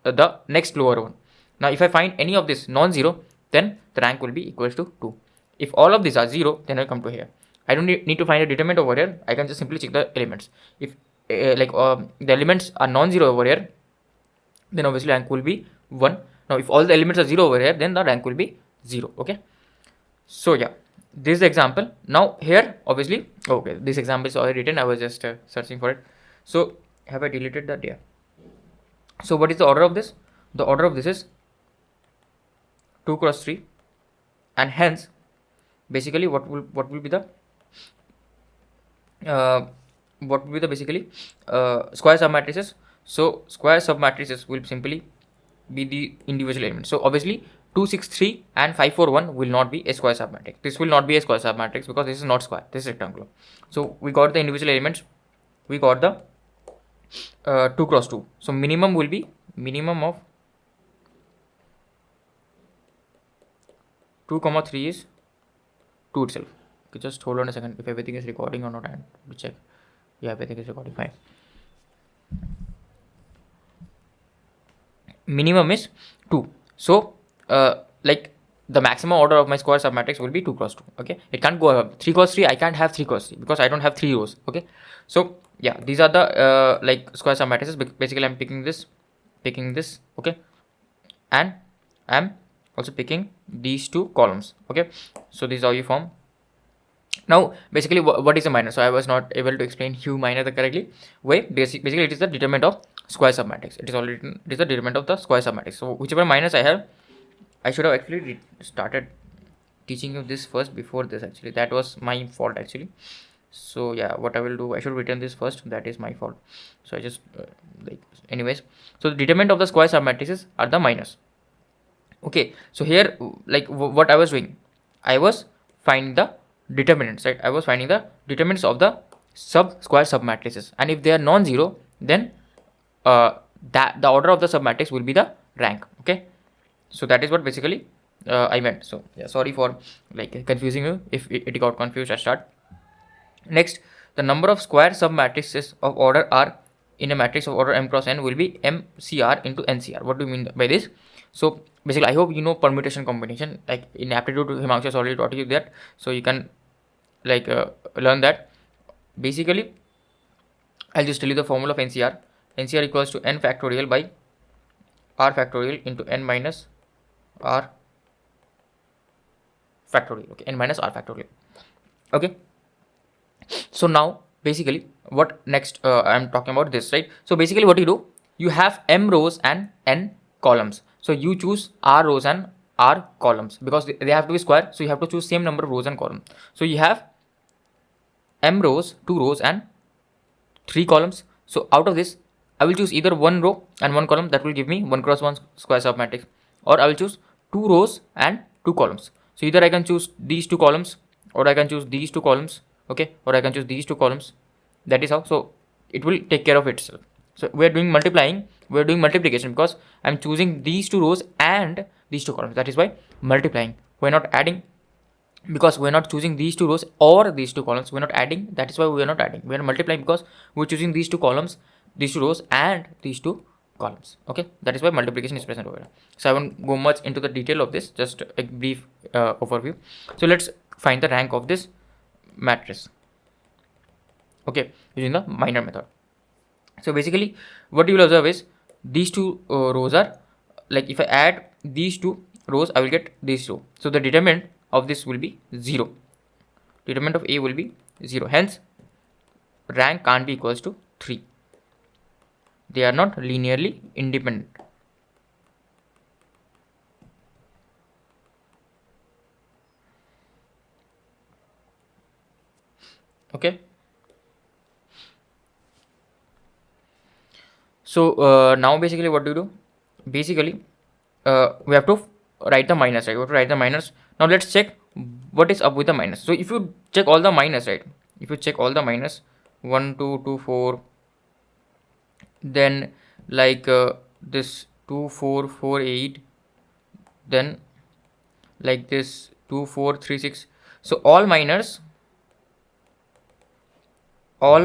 the next lower one. Now if I find any of this non-zero, then the rank will be equals to 2. If all of these are 0, then I'll come to here. I don't need to find a determinant over here. I can just simply check the elements. If the elements are non-zero over here, then obviously rank will be 1. Now if all the elements are 0 over here, then the rank will be 0. Okay, So yeah, this is the example. Now here obviously, okay, this example is already written. I was just searching for it. So have I deleted that? Yeah. So what is the order of this? The order of this is 2 cross 3, and hence basically what will be the basically square submatrices. So square submatrices will simply be the individual elements. So obviously 263 and 541 will not be a square submatrix. This will not be a square submatrix because this is not square, this is rectangular. So we got the individual elements, we got the 2 cross 2. So minimum will be minimum of 2 comma 3 is 2 itself. Okay, just hold on a second if everything is recording or not, and to check. Yeah, everything is recording fine. Minimum is 2. So like the maximum order of my square submatrix will be 2 cross 2. Okay, it can't go above 3 cross 3. I can't have 3 cross 3 because I don't have 3 rows. Okay, so yeah, these are the like square submatrices. Basically I'm picking this, okay, and I'm also picking these two columns. Okay, so this is how you form. Now basically what is a minor? So I was not able to explain you minor the correctly way. Basically it is the determinant of square submatrix. It is already written, it is the determinant of the square submatrix. So whichever minus I have, I should have actually started teaching you this first before this. Actually that was my fault actually. So yeah, what I will do, I should return this first. That is my fault. So I just like anyways. So the determinant of the square submatrices are the minus. Okay, so here like what I was doing, I was finding the determinants, right? I was finding the determinants of the square submatrices, and if they are non-zero, then that the order of the submatrix will be the rank. Okay, so that is what basically I meant. So yeah, sorry for like confusing you if it got confused at start. Next, the number of square submatrices of order R in a matrix of order m cross n will be mcr into ncr. What do you mean by this? So basically I hope you know permutation combination. Like in aptitude, Himanshu has already taught you that, so you can like learn that. Basically I'll just tell you the formula of ncr. ncr equals to n factorial by r factorial into n minus r factorial. Okay, n minus r factorial. Okay, so now basically what next I'm talking about this, right? So basically what you do, you have m rows and n columns. So you choose r rows and r columns because they have to be square, so you have to choose same number of rows and columns. So you have m rows, 2 rows and 3 columns. So out of this I will choose either 1 row and 1 column, that will give me 1 cross 1 square submatrix, or I will choose 2 rows and 2 columns. So either I can choose these 2 columns, or I can choose these 2 columns, okay, or I can choose these 2 columns. That is how. So it will take care of itself. So we are doing multiplying, we are doing multiplication because I'm choosing these 2 rows and these 2 columns. That is why multiplying. We're not adding because we're not choosing these 2 rows or these 2 columns. We're not adding. That is why we are not adding. We are multiplying because we're choosing these 2 columns, these 2 rows and these 2 columns. Okay, that is why multiplication is present over here. So I won't go much into the detail of this, just a brief overview. So let's find the rank of this matrix, okay, using the minor method. So basically what you will observe is these 2 rows are like, if I add these 2 rows I will get these 2. So the determinant of this will be 0. Determinant of A will be 0. Hence rank can't be equals to 3. They are not linearly independent. Okay, so now basically what do you do? Basically we have to write the minus, right? We have to write the minus. Now let's check what is up with the minus. So if you check all the minus, right, if you check all the minus 1 2 2 4, then like this 2 4 4 8, then like this 2 4 3 6. So all minors are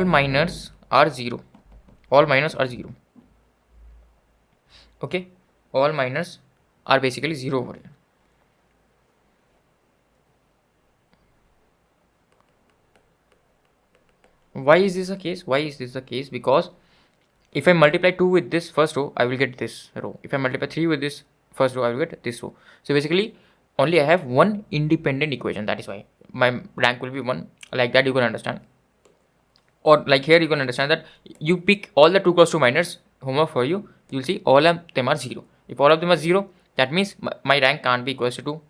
0. All minors are 0. Okay, all minors are basically 0 over here. Why is this the case? Why is this the case? Because if I multiply 2 with this first row, I will get this row. If I multiply 3 with this first row, I will get this row. So basically only I have one independent equation. That is why my rank will be 1. Like that you can understand. Or like here you can understand that you pick all the 2 cross 2 minors homework for you. You'll see all of them are 0. If all of them are 0, that means my rank can't be equals to 2.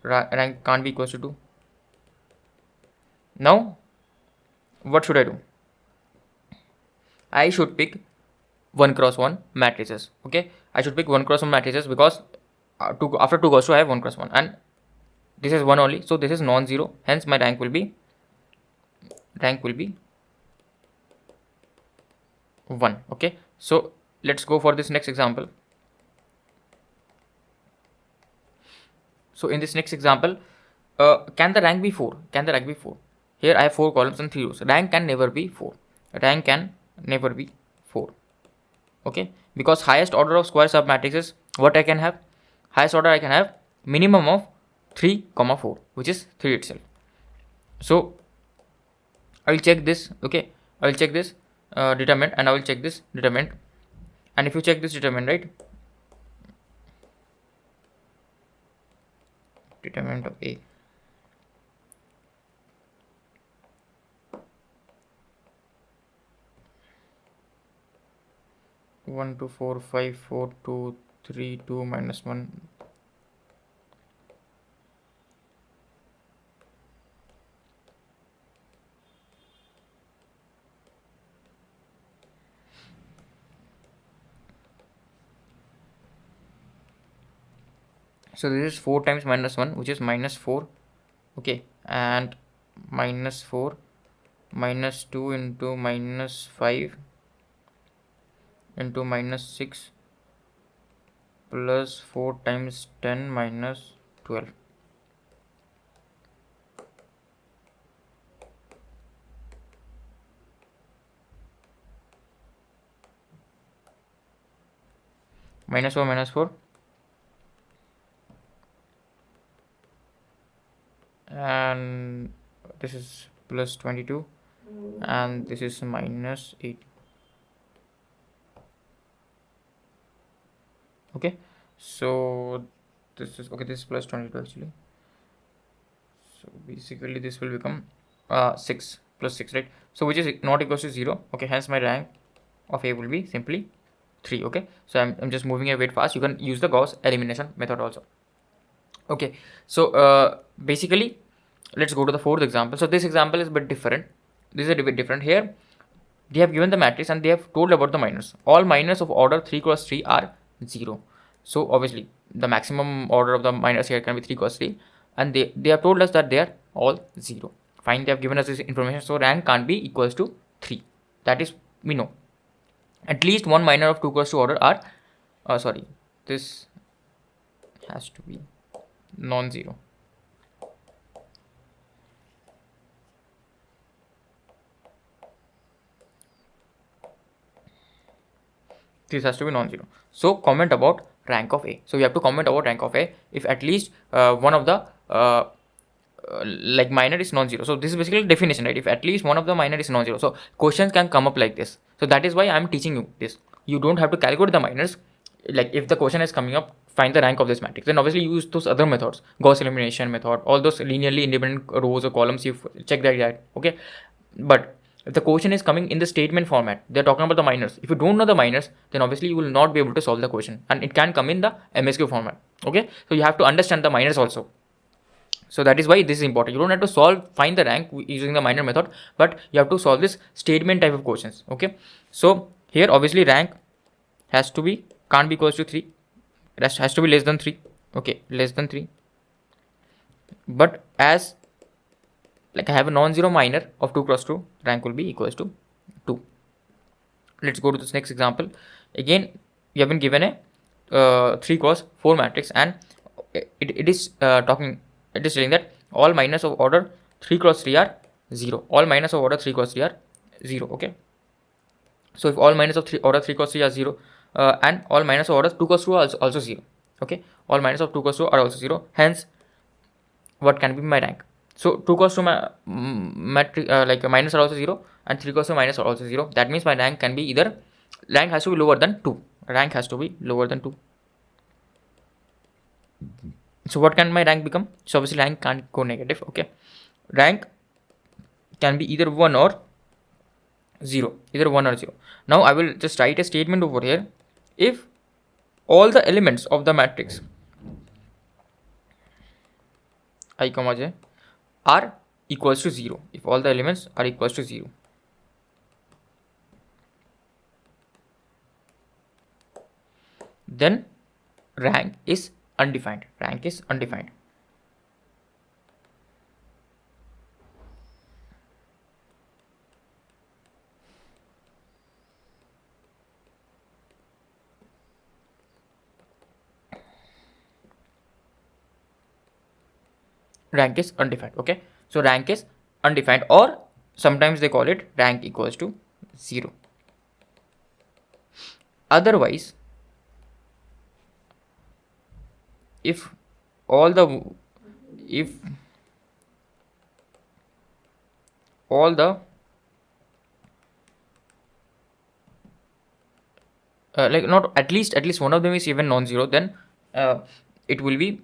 Rank can't be equals to 2. Now what should I do? I should pick 1 cross 1 matrices. Okay, I should pick 1 cross 1 matrices because after 2 cross 2 I have 1 cross 1 and this is 1 only, so this is non-zero, hence my rank will be 1. Okay, so let's go for this next example. So in this next example, can the rank be 4? Can the rank be 4? Here I have 4 columns and 3 rows. Rank can never be 4. Rank can never be 4. Okay, because highest order of square submatrices, what I can have? Highest order I can have minimum of 3, 4, which is 3 itself. So I will check this. Okay, I will check this determinant and I will check this determinant. And if you check this determinant, right, determinant of A, one, 2, 4, 5, 4, 2, 3, 2, minus 1. So this is 4 times minus 1, which is minus 4. Okay, and minus 4 minus 2 into minus 5 into minus 6 plus 4 times 10 minus 12. Minus 4 minus 4 and this is plus 22 and this is minus 8. Okay, so this is okay, this is plus 22 actually. So basically this will become 6 plus 6, right? So which is not equals to 0. Okay, hence my rank of A will be simply 3. Okay, so I'm just moving a bit fast. You can use the Gauss elimination method also. Okay, so basically let's go to the fourth example. So this example is a bit different. This is a bit different. Here they have given the matrix and they have told about the minors. All minors of order 3 cross 3 are 0. So obviously the maximum order of the minors here can be 3 cross 3 and they have told us that they are all 0. Fine, they have given us this information, so rank can't be equals to 3. That is, we know at least one minor of 2 cross 2 order are this has to be non-zero. This has to be non-zero. So comment about rank of A. So we have to comment about rank of A if at least one of the like minor is non-zero. So this is basically definition, right? If at least one of the minor is non-zero. So questions can come up like this. So that is why I am teaching you this. You don't have to calculate the minors. Like if the question is coming up, find the rank of this matrix. Then obviously use those other methods, Gauss elimination method, all those linearly independent rows or columns. You check that. Okay, but if the question is coming in the statement format, they're talking about the minors. If you don't know the minors, then obviously you will not be able to solve the question, and it can come in the MSQ format. Okay, so you have to understand the minors also. So that is why this is important. You don't have to find the rank using the minor method, but you have to solve this statement type of questions. Okay, so here obviously rank has to be, can't be equals to 3. Rest has to be less than 3. Okay, less than 3. But as like I have a non-zero minor of 2 cross 2, rank will be equals to 2. Let's go to this next example. Again, you have been given a 3 cross 4 matrix, and it is saying that all minors of order 3 cross 3 are 0. All minors of order 3 cross 3 are 0. Okay, so if all minors of order 3 cross 3 are 0, and all minors of order 2 cross 2 are also 0. Okay, all minors of 2 cross 2 are also 0. Hence, what can be my rank? So 2 cross 2 matrix like minors are also 0 and 3 cross 2 minors are also 0. That means my rank can be either, rank has to be lower than 2. Rank has to be lower than 2. So what can my rank become? So obviously rank can't go negative. Okay, rank can be either 1 or 0, either 1 or 0. Now I will just write a statement over here. If all the elements of the matrix I comma j are equals to 0, if all the elements are equals to 0, then rank is undefined. Rank is undefined. Rank is undefined. Okay, so rank is undefined, or sometimes they call it rank equals to 0. Otherwise, if all the if all the like not at least one of them is even non-zero, then it will be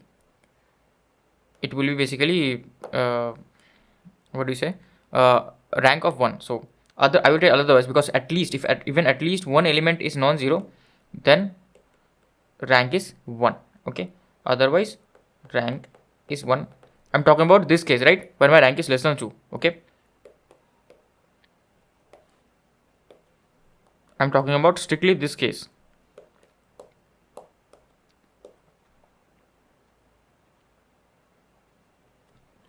basically what do you say, rank of 1. So other, I will tell otherwise, because at least if even at least one element is non-zero, then rank is 1. Okay, otherwise rank is 1. I'm talking about this case, right, where my rank is less than 2. Okay, I'm talking about strictly this case.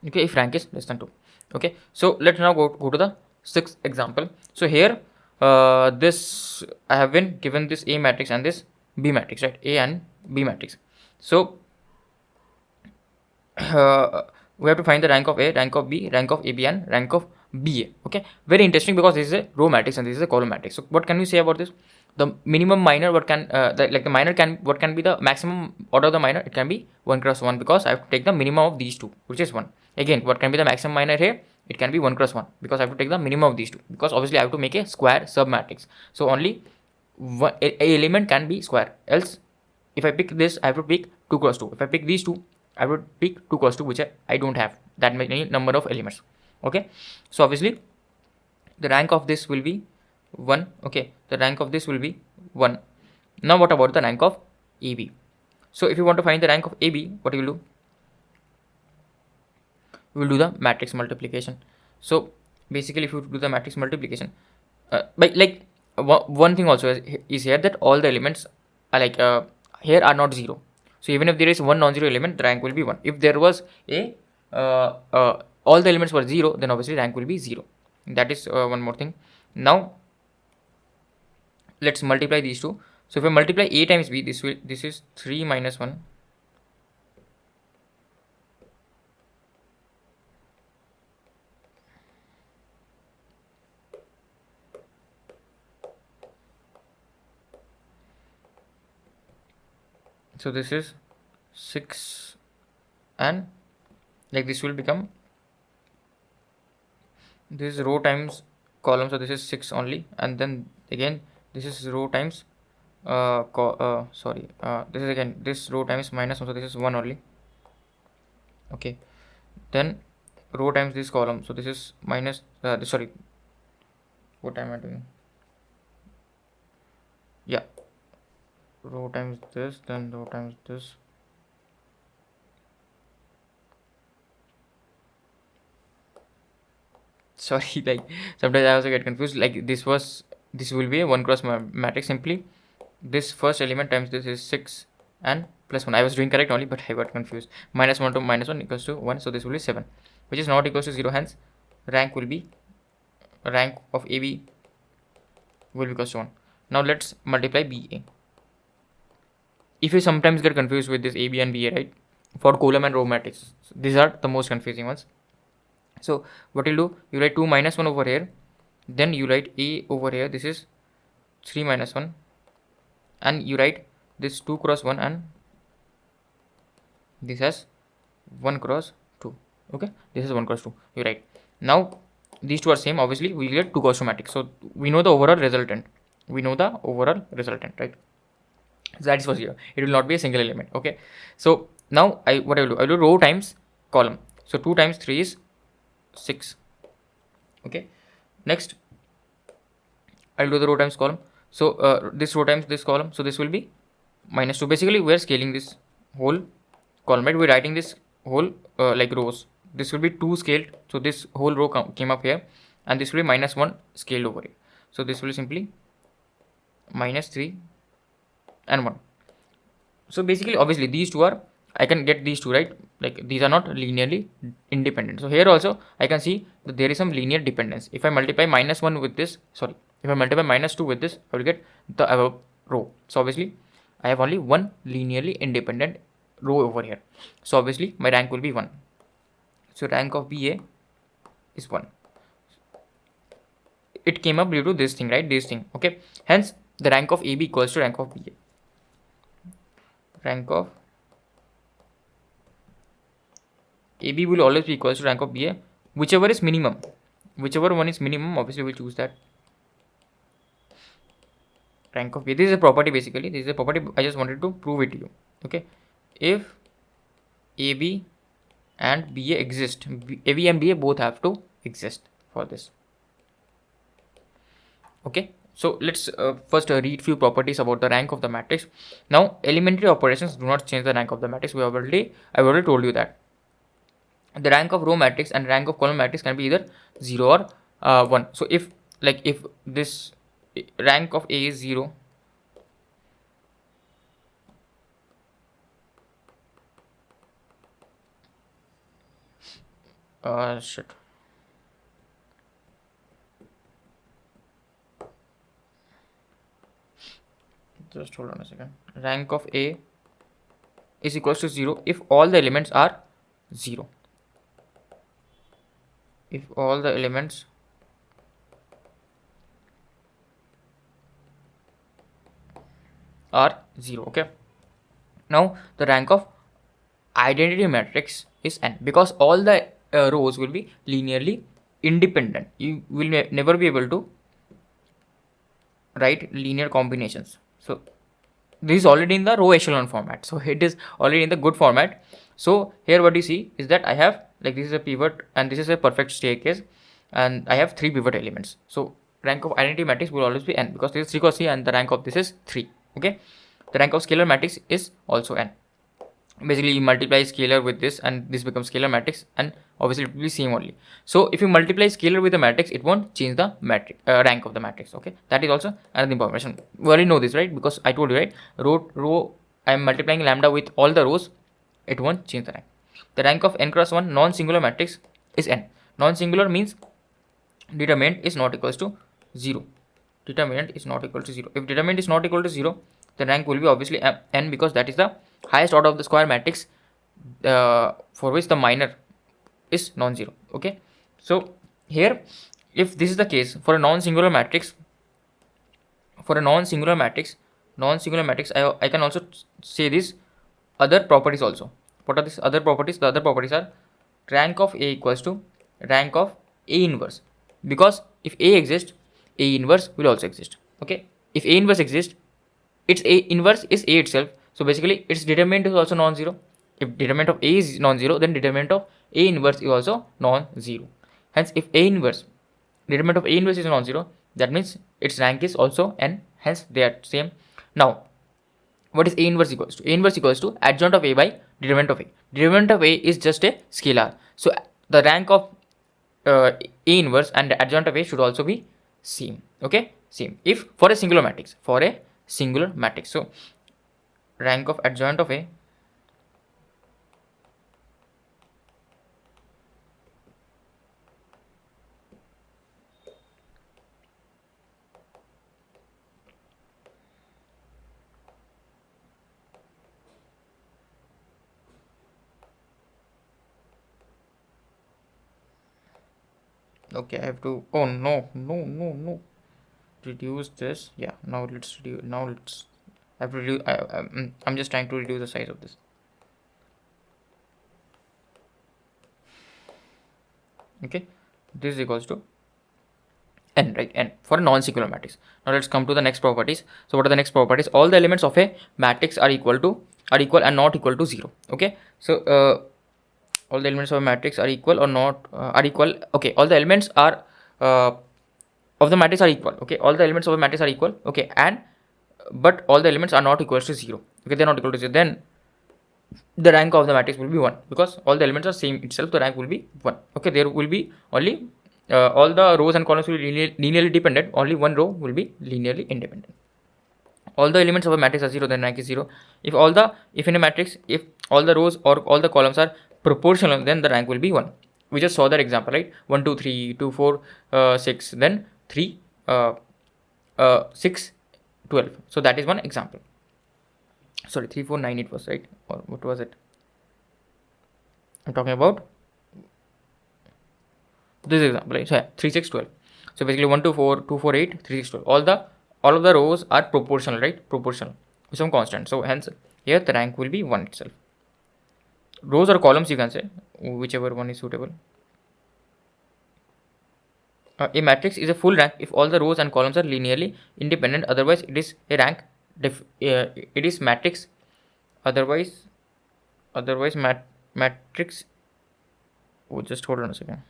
Okay, if rank is less than 2. Okay, so let's now go to the sixth example. So here this I have been given this A matrix and this B matrix, right, A and B matrix. So we have to find the rank of A, rank of B, rank of AB, and rank of BA. Okay, very interesting, because this is a row matrix and this is a column matrix. So what can we say about this? The minimum minor, what can the minor can, what can be the maximum order of the minor? It can be 1 cross 1, because I have to take the minimum of these two, which is 1. Again, what can be the maximum minor here? It can be 1 cross 1, because I have to take the minimum of these two, because obviously I have to make a square submatrix. So only a element can be square, else if I pick this, I have to pick 2 cross 2. If I pick these two, I would pick 2 cross 2, which I don't have that many number of elements. Okay, so obviously the rank of this will be 1. Okay, the rank of this will be 1. Now what about the rank of AB? So if you want to find the rank of AB, what you will do? We will do the matrix multiplication. So basically, if you do the matrix multiplication, but like one thing also is here, that all the elements are like here are not 0. So even if there is one non-zero element, the rank will be 1. If there was a all the elements were 0, then obviously rank will be 0. That is one more thing. Now let's multiply these two. So if I multiply A times B, this is 3 minus 1. So this is 6, and like this will become, this is row times column, so this is 6 only, and then again this is row times this is again this row times minus 1, so this is 1 only. Okay, then row times this column, so this is minus sorry, what am I doing? Yeah, row times this, then row times this. Sorry, like sometimes I also get confused. Like this will be a 1 cross matrix. Simply this first element times this is 6 and plus 1. I was doing correct only, but I got confused. Minus 1 to minus 1 equals to 1, so this will be 7, which is not equals to 0. Hence rank will be, rank of AB will be equals to 1. Now let's multiply BA. If you sometimes get confused with this AB and BA, right, for column and row matrix, these are the most confusing ones. So what you'll do, you write 2 minus 1 over here, then you write A over here, this is 3 minus 1, and you write this 2 cross 1, and this has 1 cross 2. Okay, this is 1 cross 2, you write. Now these two are same, obviously we get 2 Gaussian matrix, so we know the overall resultant, right? So that is for 0, it will not be a single element. Okay, so Now what I will do, I will do row times column. So 2 times 3 is 6. Okay, next I'll do the row times column. So this row times this column, so this will be -2. Basically we are scaling this whole column, right? We're writing this whole like rows. This will be 2 scaled, so this whole row came up here, and this will be -1 scaled over here. So this will simply -3 and 1. So basically obviously these two are, I can get these two, right? Like these are not linearly independent. So here also I can see that there is some linear dependence. If I multiply -1 with this, sorry, if I multiply -2 with this, I will get the above row. So obviously I have only one linearly independent row over here. So obviously my rank will be 1. So rank of BA is 1. It came up due to this thing, right? This thing. Okay. Hence the rank of AB equals to rank of BA. Rank of AB will always be equals to rank of BA, whichever is minimum. Whichever one is minimum, obviously we'll choose that. Rank of BA. This is a property basically. This is a property. I just wanted to prove it to you. Okay. If AB and BA exist, AB and BA both have to exist for this. Okay. So let's first read few properties about the rank of the matrix. Now elementary operations do not change the rank of the matrix. I already told you that. The rank of row matrix and rank of column matrix can be either 0 or 1. So if this rank of A is 0, shit. Just hold on a second. Rank of A is equals to 0 if all the elements are 0. If all the elements are 0. Okay. Now the rank of identity matrix is n, because all the rows will be linearly independent. You will never be able to write linear combinations. So this is already in the row echelon format, so it is already in the good format. So here what you see is that I have, like, this is a pivot and this is a perfect staircase, and I have 3 pivot elements. So rank of identity matrix will always be n, because this is 3 cross 3 and the rank of this is 3. Okay. The rank of scalar matrix is also n. Basically you multiply scalar with this and this becomes scalar matrix, and obviously it will be same only. So if you multiply scalar with the matrix, it won't change the matrix rank of the matrix. Okay, that is also another information. We already know this, right? Because I told you, right? Row I am multiplying lambda with all the rows, it won't change the rank. The rank of n cross 1 non-singular matrix is n. Non-singular means determinant is not equals to 0. Determinant is not equal to 0. If determinant is not equal to 0, the rank will be obviously n, because that is the highest order of the square matrix for which the minor is non-zero. Okay. So here, if this is the case for a non-singular matrix, I can also say these other properties also. What are these other properties? The other properties are rank of A equals to rank of A inverse, because if A exists, A inverse will also exist. Okay. If A inverse exists, its A inverse is A itself. So basically its determinant is also non-zero. If determinant of A is non-zero, then determinant of A inverse is also non-zero. Hence if determinant of A inverse is non-zero, that means its rank is also n. Hence they are same. Now what is A inverse equals to? A inverse equals to adjoint of A by determinant of A. Determinant of A is just a scalar. So the rank of A inverse and the adjoint of A should also be same. Okay, same. If for a singular matrix, so rank of adjoint of A okay, I have to, oh no, reduce this. Yeah, now let's reduce. I have to reduce. I'm just trying to reduce the size of this. Okay, this is equals to n, right? N for a non-singular matrix. Now let's come to the next properties. So what are the next properties? All the elements of a matrix are equal to are equal and not equal to 0. Okay, so all the elements of a matrix are equal or not are equal. Okay, all the elements are of the matrix are equal. Okay, all the elements of a matrix are equal. Okay, and but all the elements are not equal to 0. Okay, they're not equal to 0. Then the rank of the matrix will be 1, because all the elements are same itself. The rank will be 1. Okay, there will be only all the rows and columns will be linearly dependent. Only one row will be linearly independent. All the elements of a matrix are 0, then rank is 0. If in a matrix, if all the rows or all the columns are proportional, then the rank will be 1. We just saw that example, right? 1 2 3 2 4 6, then 3 6 12. So that is one example. Sorry, 3 4 9 it was, right? Or what was it? I'm talking about this example, right? So yeah, 3 6 12. So basically 1 2 4 2 4 8 3 6 12. All of the rows are proportional, right? Proportional with some constant. So hence here the rank will be 1 itself. Rows or columns, you can say, whichever one is suitable. A matrix is a full rank if all the rows and columns are linearly independent. Otherwise it is a rank. It is matrix. Otherwise matrix. Oh, just hold on a second.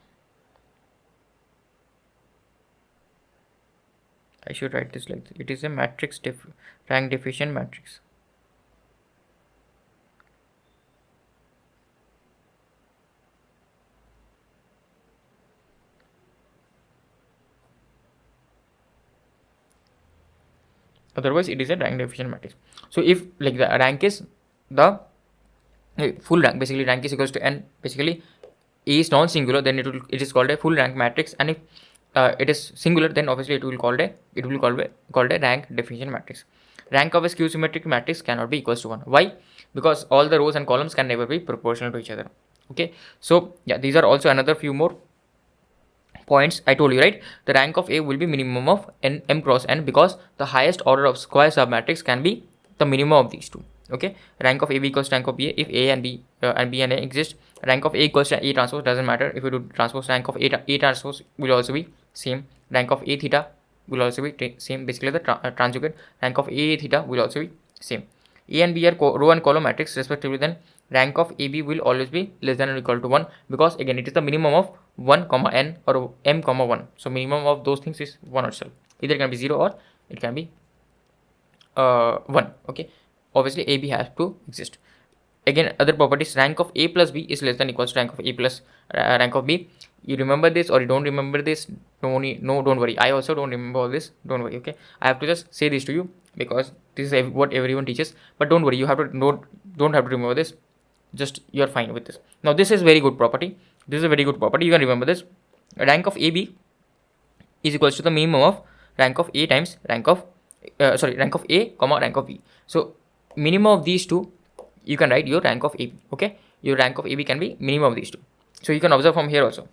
I should write this like this. It is a matrix rank deficient matrix. Otherwise it is a rank deficient matrix. So if like the rank is the full rank, basically rank is equals to n, basically A is non-singular, then it is called a full rank matrix, and if it is singular, then obviously it will called a rank deficient matrix. Rank of a skew symmetric matrix cannot be equals to 1. Why? Because all the rows and columns can never be proportional to each other. Okay, so yeah, these are also another few more points I told you, right? The rank of A will be minimum of m cross n, because the highest order of square submatrix can be the minimum of these two. Okay, rank of A equals to rank of B. If A and B and B and A exist, rank of A equals to A transpose. Doesn't matter if you do transpose, rank of A transpose will also be same. Rank of A theta will also be same. Basically the transjugate rank of A theta will also be same. A and B are row and column matrix respectively, then rank of AB will always be less than or equal to 1, because again it is the minimum of 1 comma n or m comma 1. So minimum of those things is 1 itself. Either it can be 0 or it can be 1. Okay, obviously AB has to exist. Again, other properties, rank of A plus B is less than or equals to rank of A plus rank of B. You remember this or you don't remember this? No, don't worry. I also don't remember all this. Don't worry. Okay, I have to just say this to you because this is what everyone teaches. But don't worry, you have to don't have to remember this. Just you're fine with this. Now this is very good property. This is a very good property. You can remember this. Rank of AB is equals to the minimum of rank of A times rank of rank of A comma rank of B. So minimum of these two, you can write your rank of AB. Okay, your rank of AB can be minimum of these two. So you can observe from here also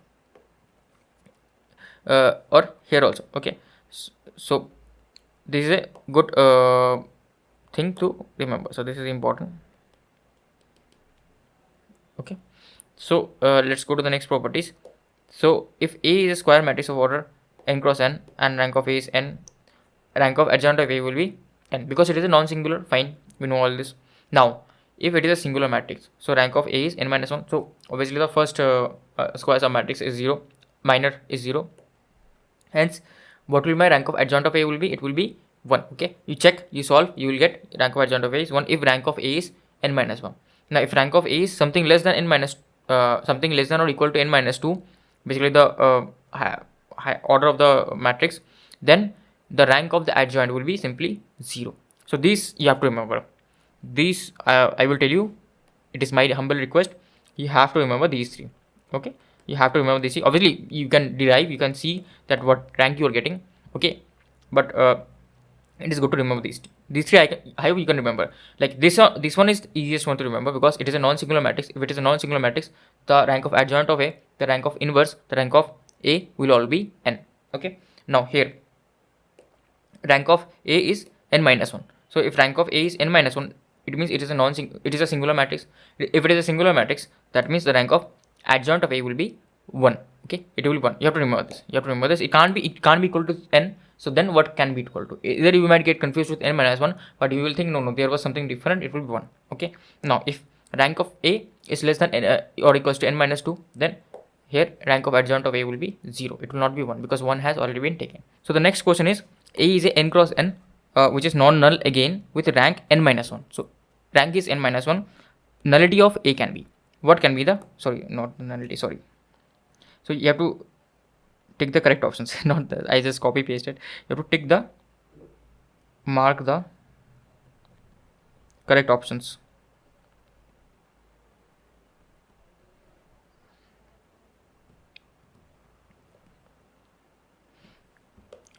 or here also. Okay, so this is a good thing to remember. So this is important. Okay, so let's go to the next properties. So if A is a square matrix of order n cross n and rank of A is n, rank of adjoint of A will be n, because it is a non-singular. Fine, we know all this. Now if it is a singular matrix, so rank of A is n minus 1. So obviously the first square sub matrix is 0, minor is 0. Hence what will my rank of adjoint of A will be? It will be 1. Okay, you check, you solve, you will get rank of adjoint of A is 1 if rank of A is n minus 1. Now if rank of A is something less than n minus something less than or equal to n minus 2, basically the high order of the matrix, then the rank of the adjoint will be simply 0. So this you have to remember. These I will tell you, it is my humble request, you have to remember these three. Okay, you have to remember these three. Obviously you can derive, you can see that what rank you are getting. Okay, but it is good to remember these three. I hope you can remember. Like this one is the easiest one to remember because it is a non-singular matrix. If it is a non-singular matrix, the rank of adjoint of A, the rank of inverse, the rank of A will all be n. Okay, now here rank of A is n minus 1. So if rank of A is n minus 1, it means it is a singular matrix. If it is a singular matrix, that means the rank of adjoint of A will be 1. Okay, it will be 1. You have to remember this. It can't be equal to n. So then what can be equal to? Either you might get confused with n minus 1, but you will think no, there was something different, it will be 1. Okay, now if rank of A is less than or equals to n minus 2, then here rank of adjoint of A will be 0. It will not be 1 because 1 has already been taken. So the next question is, A is a n cross n, which is non-null again with rank n minus 1. So rank is n minus 1. Nullity of A can be, what can be the, sorry, not nullity, sorry. So you have to take the correct options, not the, I just copy pasted. You have to take the, mark the correct options.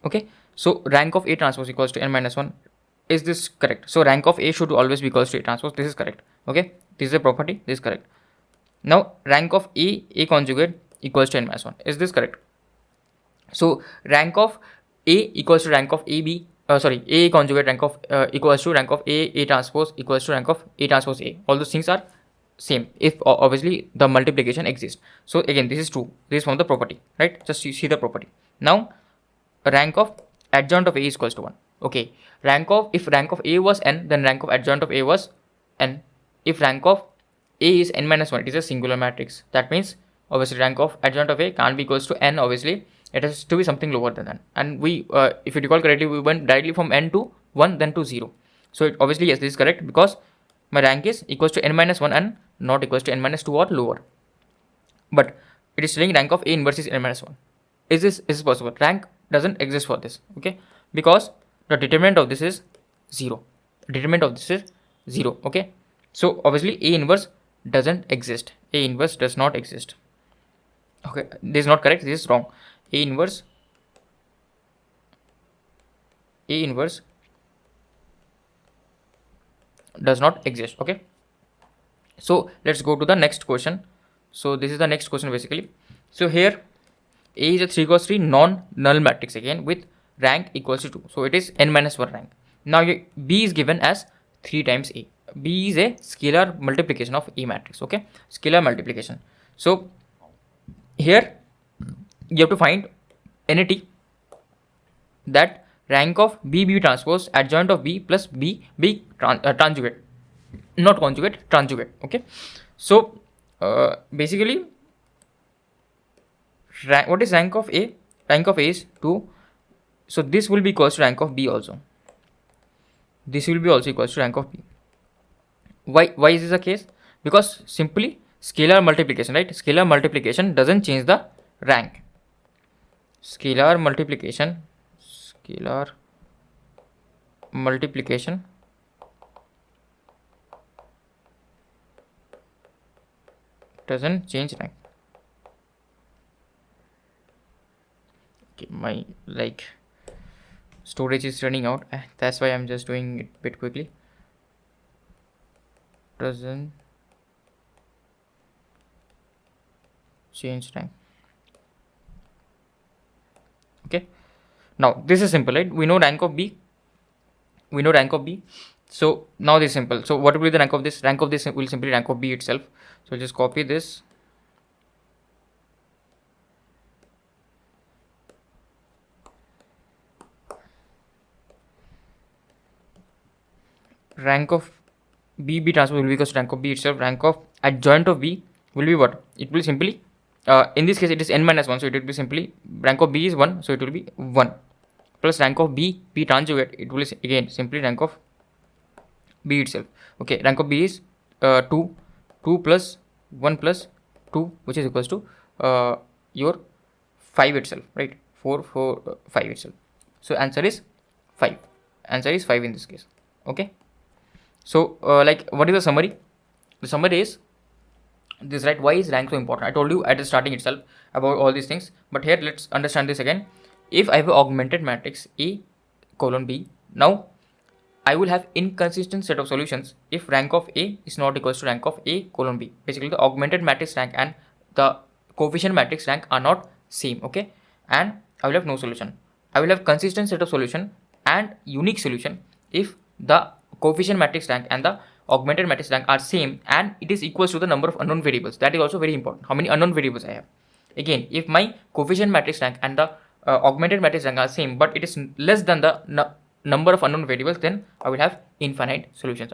Okay, so rank of A transpose equals to n minus 1. Is this correct? So rank of A should always be equals to A transpose. This is correct. Okay, this is a property. This is correct. Now rank of A conjugate equals to n minus 1. Is this correct? So rank of A equals to rank of AB. A conjugate rank of equals to rank of A transpose equals to rank of A transpose A. All those things are same if obviously the multiplication exists. So again, this is true. This is from the property, right? Just you see the property. Now rank of adjoint of A is equals to 1. Okay, if rank of A was n, then rank of adjoint of A was n. If rank of A is n minus 1, it is a singular matrix. That means obviously rank of adjoint of A can't be equals to n. Obviously it has to be something lower than n. And we, if you recall correctly, we went directly from n to 1 then to 0. So obviously yes, this is correct because my rank is equals to n minus 1 and not equals to n minus 2 or lower. But it is saying rank of A inverse is n minus 1. Is this possible? Rank doesn't exist for this. Okay, because the determinant of this is 0. Determinant of this is 0. Okay, so obviously A inverse doesn't exist. A inverse does not exist. Okay, this is not correct, this is wrong. A inverse does not exist. Okay, so let's go to the next question. So this is the next question basically. So here A is a 3 cross 3 non-null matrix again with rank equals to 2. So it is n minus 1 rank. Now B is given as 3 times A. B is a scalar multiplication of A matrix. Okay, scalar multiplication. So here you have to find NAT that rank of B transpose adjoint of B plus B conjugate, not conjugate, conjugate. Okay, so basically what is rank of A? Rank of A is 2. So this will be equals to rank of B also. This will be also equals to rank of B. Why is this the case? Because simply scalar multiplication, right? Scalar multiplication doesn't change the rank. Scalar multiplication doesn't change rank. Okay, my storage is running out, that's why I'm just doing it a bit quickly. Doesn't change rank. Okay, now this is simple, right? We know rank of B. So now this is simple. So what will be the rank of this? Rank of this will simply rank of B itself. So I'll just copy this. Rank of B transpose will be equal to rank of B itself. Rank of adjoint of B will be what? It will simply, in this case it is n minus 1, so it will be simply rank of B is 1, so it will be 1 plus rank of B conjugate, it will again simply rank of B itself. Okay, rank of B is 2 plus 1 plus 2, which is equals to your 5 itself, right? 4 5 itself. So answer is 5. Answer is 5 in this case. Okay, so what is the summary? The summary is this, right? Why is rank so important? I told you at the starting itself about all these things, but here let's understand this again. If I have an augmented matrix A colon B, now I will have inconsistent set of solutions if rank of A is not equals to rank of A colon B. Basically the augmented matrix rank and the coefficient matrix rank are not same. Okay, and I will have no solution. I will have consistent set of solution and unique solution if the coefficient matrix rank and the augmented matrix rank are same and it is equals to the number of unknown variables. That is also very important. How many unknown variables I have? Again, if my coefficient matrix rank and the augmented matrix rank are same, but it is less than the number of unknown variables, then I will have infinite solutions.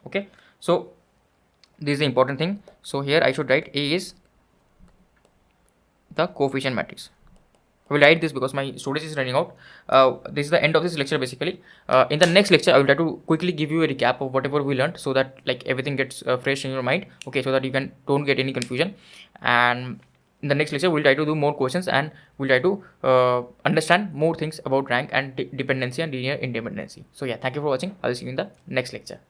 Okay, so this is the important thing. So here I should write A is the coefficient matrix. I will write this because my storage is running out. This is the end of this lecture basically. In the next lecture I will try to quickly give you a recap of whatever we learned, so that like everything gets fresh in your mind. Okay, so that you don't get any confusion. And in the next lecture we'll try to do more questions, and we'll try to understand more things about rank and dependency and linear independency. So yeah, thank you for watching. I'll see you in the next lecture.